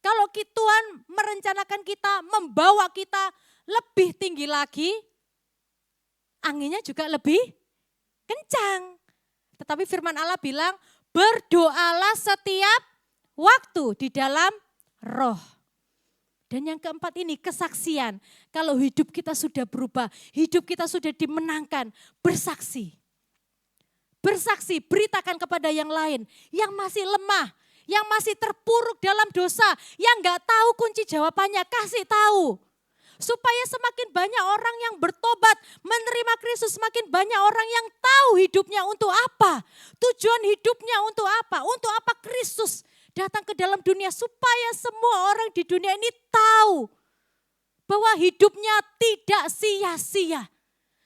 [SPEAKER 4] Kalau Tuhan merencanakan kita, membawa kita lebih tinggi lagi, anginnya juga lebih kencang. Tetapi firman Allah bilang, berdoalah setiap waktu di dalam roh. Dan yang keempat ini kesaksian. Kalau hidup kita sudah berubah, hidup kita sudah dimenangkan, bersaksi. Bersaksi, beritakan kepada yang lain, yang masih lemah, yang masih terpuruk dalam dosa, yang gak tahu kunci jawabannya, kasih tahu. Supaya semakin banyak orang yang bertobat, menerima Kristus, semakin banyak orang yang tahu hidupnya untuk apa. Tujuan hidupnya untuk apa Kristus datang ke dalam dunia. Supaya semua orang di dunia ini tahu bahwa hidupnya tidak sia-sia.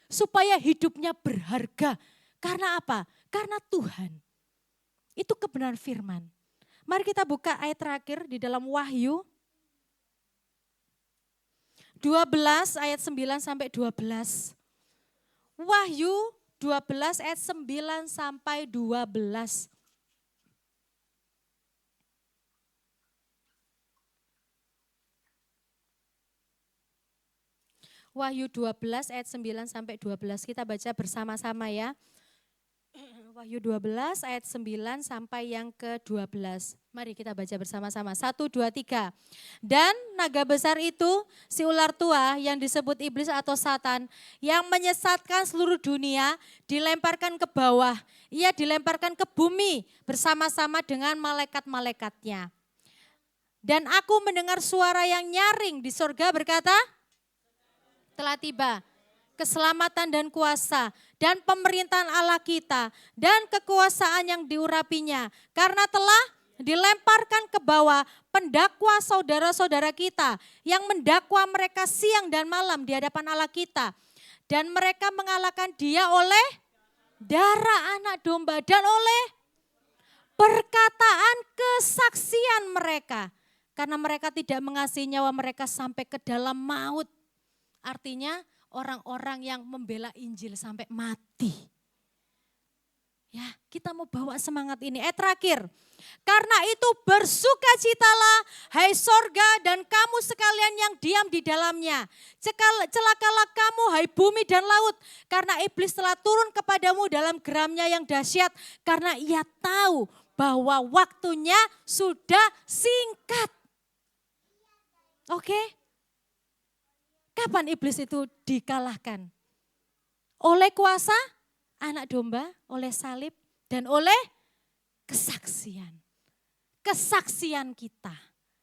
[SPEAKER 4] Supaya hidupnya berharga. Karena apa? Karena Tuhan. Itu kebenaran firman. Mari kita buka ayat terakhir di dalam Wahyu 12 ayat 9 sampai 12. Wahyu 12 ayat 9 sampai 12. Wahyu 12 ayat 9 sampai 12. Kita baca bersama-sama ya. Wahyu 12 ayat 9 sampai yang ke-12. Mari kita baca bersama-sama. 1, 2, 3. Dan naga besar itu, si ular tua yang disebut iblis atau Satan, yang menyesatkan seluruh dunia, dilemparkan ke bawah. Ia dilemparkan ke bumi bersama-sama dengan malaikat-malaikatnya. Dan aku mendengar suara yang nyaring di surga berkata, telah tiba keselamatan dan kuasa dan pemerintahan Allah kita dan kekuasaan yang diurapinya. Karena telah dilemparkan ke bawah pendakwa saudara-saudara kita yang mendakwa mereka siang dan malam di hadapan Allah kita. Dan mereka mengalahkan dia oleh darah anak domba dan oleh perkataan kesaksian mereka. Karena mereka tidak mengasihi nyawa mereka sampai ke dalam maut. Artinya orang-orang yang membela Injil sampai mati. Ya, kita mau bawa semangat ini. Terakhir, karena itu bersukacitalah hai sorga dan kamu sekalian yang diam di dalamnya. Celakalah kamu hai bumi dan laut, karena iblis telah turun kepadamu dalam geramnya yang dahsyat. Karena ia tahu bahwa waktunya sudah singkat. Oke? Kapan iblis itu dikalahkan? Oleh kuasa anak domba, oleh salib, dan oleh kesaksian. Kesaksian kita.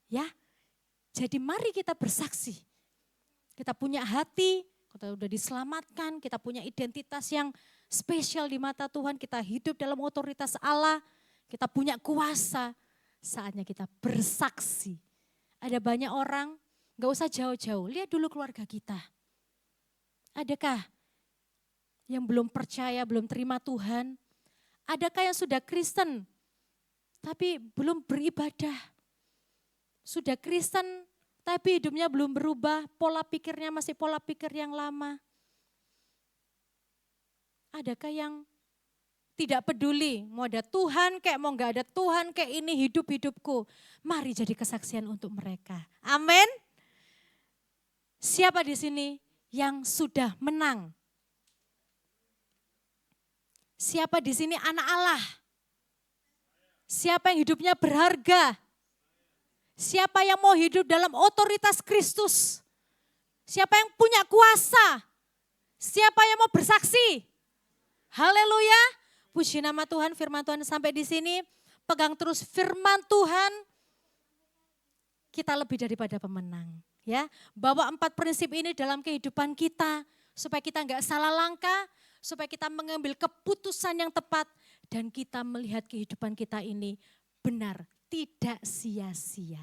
[SPEAKER 4] Ya. Jadi mari kita bersaksi. Kita punya hati, kita sudah diselamatkan, kita punya identitas yang spesial di mata Tuhan, kita hidup dalam otoritas Allah, kita punya kuasa. Saatnya kita bersaksi. Ada banyak orang, gak usah jauh-jauh, lihat dulu keluarga kita. Adakah yang belum percaya, belum terima Tuhan? Adakah yang sudah Kristen, tapi belum beribadah? Sudah Kristen, tapi hidupnya belum berubah, pola pikirnya masih pola pikir yang lama. Adakah yang tidak peduli, mau ada Tuhan kayak mau gak ada Tuhan kayak ini hidup-hidupku. Mari jadi kesaksian untuk mereka. Amin. Siapa di sini yang sudah menang? Siapa di sini anak Allah? Siapa yang hidupnya berharga? Siapa yang mau hidup dalam otoritas Kristus? Siapa yang punya kuasa? Siapa yang mau bersaksi? Haleluya. Puji nama Tuhan, firman Tuhan sampai di sini. Pegang terus firman Tuhan. Kita lebih daripada pemenang. Ya, bawa 4 prinsip ini dalam kehidupan kita. Supaya kita enggak salah langkah. Supaya kita mengambil keputusan yang tepat. Dan kita melihat kehidupan kita ini benar, tidak sia-sia.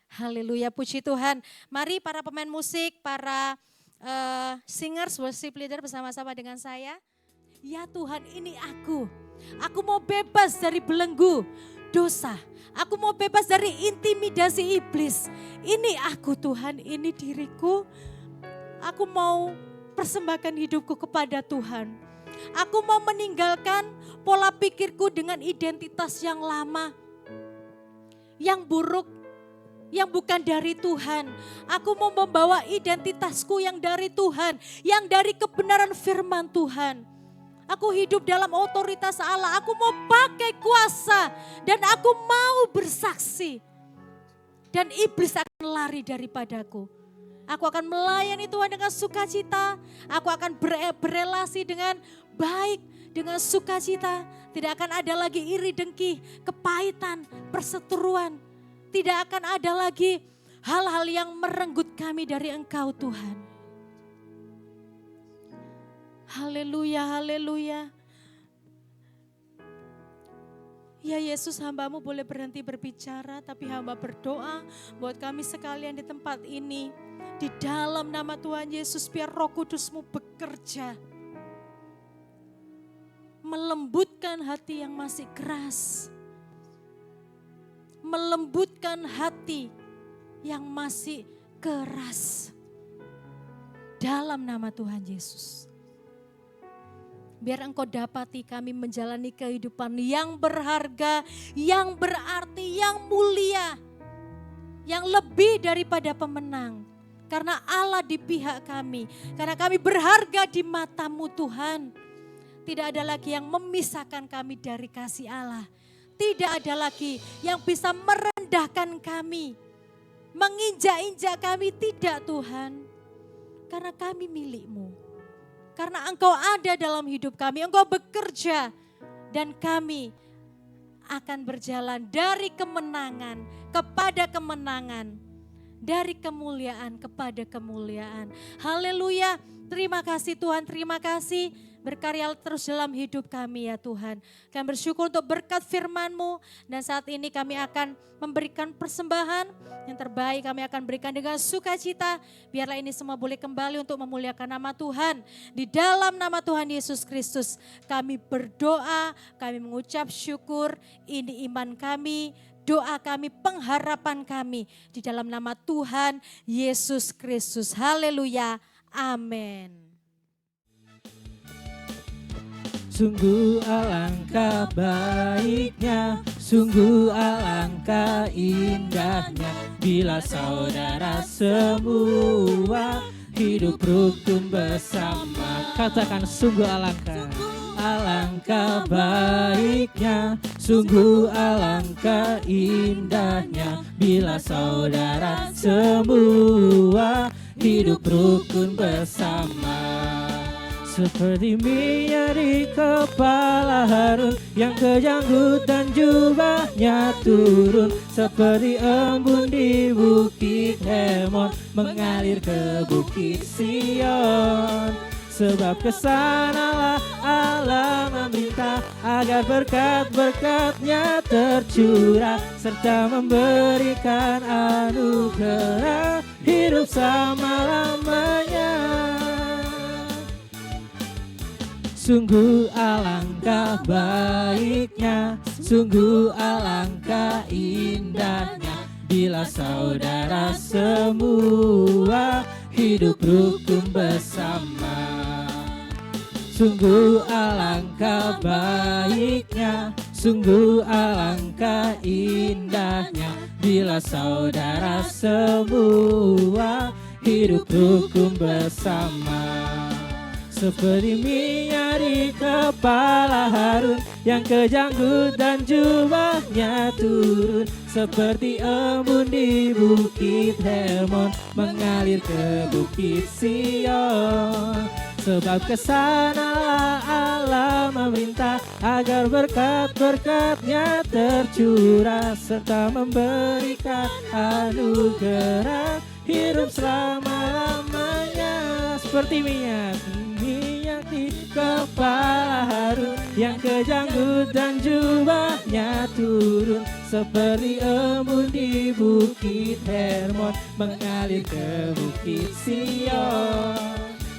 [SPEAKER 4] Haleluya, puji Tuhan. Mari para pemain musik, para singers, worship leader bersama-sama dengan saya. Ya Tuhan, ini aku. Aku mau bebas dari belenggu dosa. Aku mau bebas dari intimidasi iblis. Ini aku Tuhan, ini diriku. Aku mau persembahkan hidupku kepada Tuhan. Aku mau meninggalkan pola pikirku dengan identitas yang lama. Yang buruk, yang bukan dari Tuhan. Aku mau membawa identitasku yang dari Tuhan. Yang dari kebenaran firman Tuhan. Aku hidup dalam otoritas Allah. Aku mau pakai kuasa. Dan aku mau bersaksi. Dan iblis akan lari daripadaku. Aku akan melayani Tuhan dengan sukacita. Aku akan berelasi dengan baik. Dengan sukacita. Tidak akan ada lagi iri dengki, kepahitan, perseteruan. Tidak akan ada lagi hal-hal yang merenggut kami dari Engkau Tuhan. Haleluya, haleluya. Ya Yesus, hamba-Mu boleh berhenti berbicara, tapi hamba berdoa buat kami sekalian di tempat ini. Di dalam nama Tuhan Yesus, biar Roh Kudus-Mu bekerja. Melembutkan hati yang masih keras. Melembutkan hati yang masih keras. Dalam nama Tuhan Yesus. Biar Engkau dapati kami menjalani kehidupan yang berharga, yang berarti, yang mulia. Yang lebih daripada pemenang. Karena Allah di pihak kami. Karena kami berharga di mata-Mu Tuhan. Tidak ada lagi yang memisahkan kami dari kasih Allah. Tidak ada lagi yang bisa merendahkan kami. Menginjak-injak kami, tidak Tuhan. Karena kami milik-Mu. Karena Engkau ada dalam hidup kami, Engkau bekerja. Dan kami akan berjalan dari kemenangan kepada kemenangan, dari kemuliaan kepada kemuliaan. Haleluya. Terima kasih Tuhan, terima kasih. Berkarya terus dalam hidup kami ya Tuhan. Kami bersyukur untuk berkat firman-Mu. Dan saat ini kami akan memberikan persembahan yang terbaik. Kami akan berikan dengan sukacita. Biarlah ini semua boleh kembali untuk memuliakan nama Tuhan. Di dalam nama Tuhan Yesus Kristus kami berdoa, kami mengucap syukur. Ini iman kami, doa kami, pengharapan kami. Di dalam nama Tuhan Yesus Kristus. Haleluya. Amin.
[SPEAKER 1] Sungguh alangkah baiknya, sungguh alangkah indahnya, bila saudara semua hidup rukun bersama. Katakan sungguh alangkah. Alangkah baiknya, sungguh alangkah indahnya, bila saudara semua hidup rukun bersama. Seperti minyak di kepala Harun yang kejanggut dan jubahnya turun, seperti embun di bukit Hermon mengalir ke bukit Sion. Sebab kesanalah Allah meminta agar berkat-berkatnya tercurah, serta memberikan anugerah hidup selama-lamanya. Sungguh alangkah baiknya, sungguh alangkah indahnya, bila saudara semua hidup rukun bersama. Sungguh alangkah baiknya, sungguh alangkah indahnya, bila saudara semua hidup rukun bersama. Seperti minyak di kepala Harun yang kejanggut dan jubahnya turun, seperti embun di bukit Hermon mengalir ke bukit Sion. Sebab kesanalah Allah meminta agar berkat-berkatnya tercurah, serta memberikan anugerah hidup selama-lamanya. Seperti minyak di kepala Harun yang kejanggut dan jubahnya turun, seperti embun di bukit Hermon mengalir ke bukit Sion.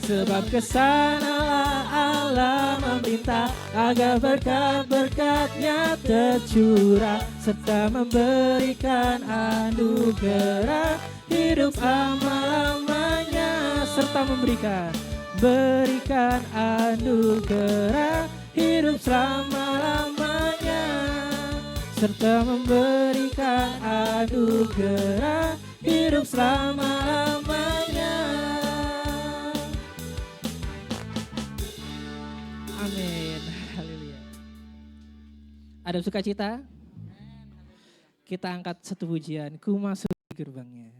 [SPEAKER 1] Sebab kesanalah Allah meminta agar berkat-berkatnya tercurah, serta memberikan anugerah hidup selama-lamanya. Serta berikan anugerah hidup selama-lamanya, serta memberikan anugerah hidup selama-lamanya. Amin. Haleluya. Ada sukacita? Kita angkat satu pujian, ku masuk di gerbangnya.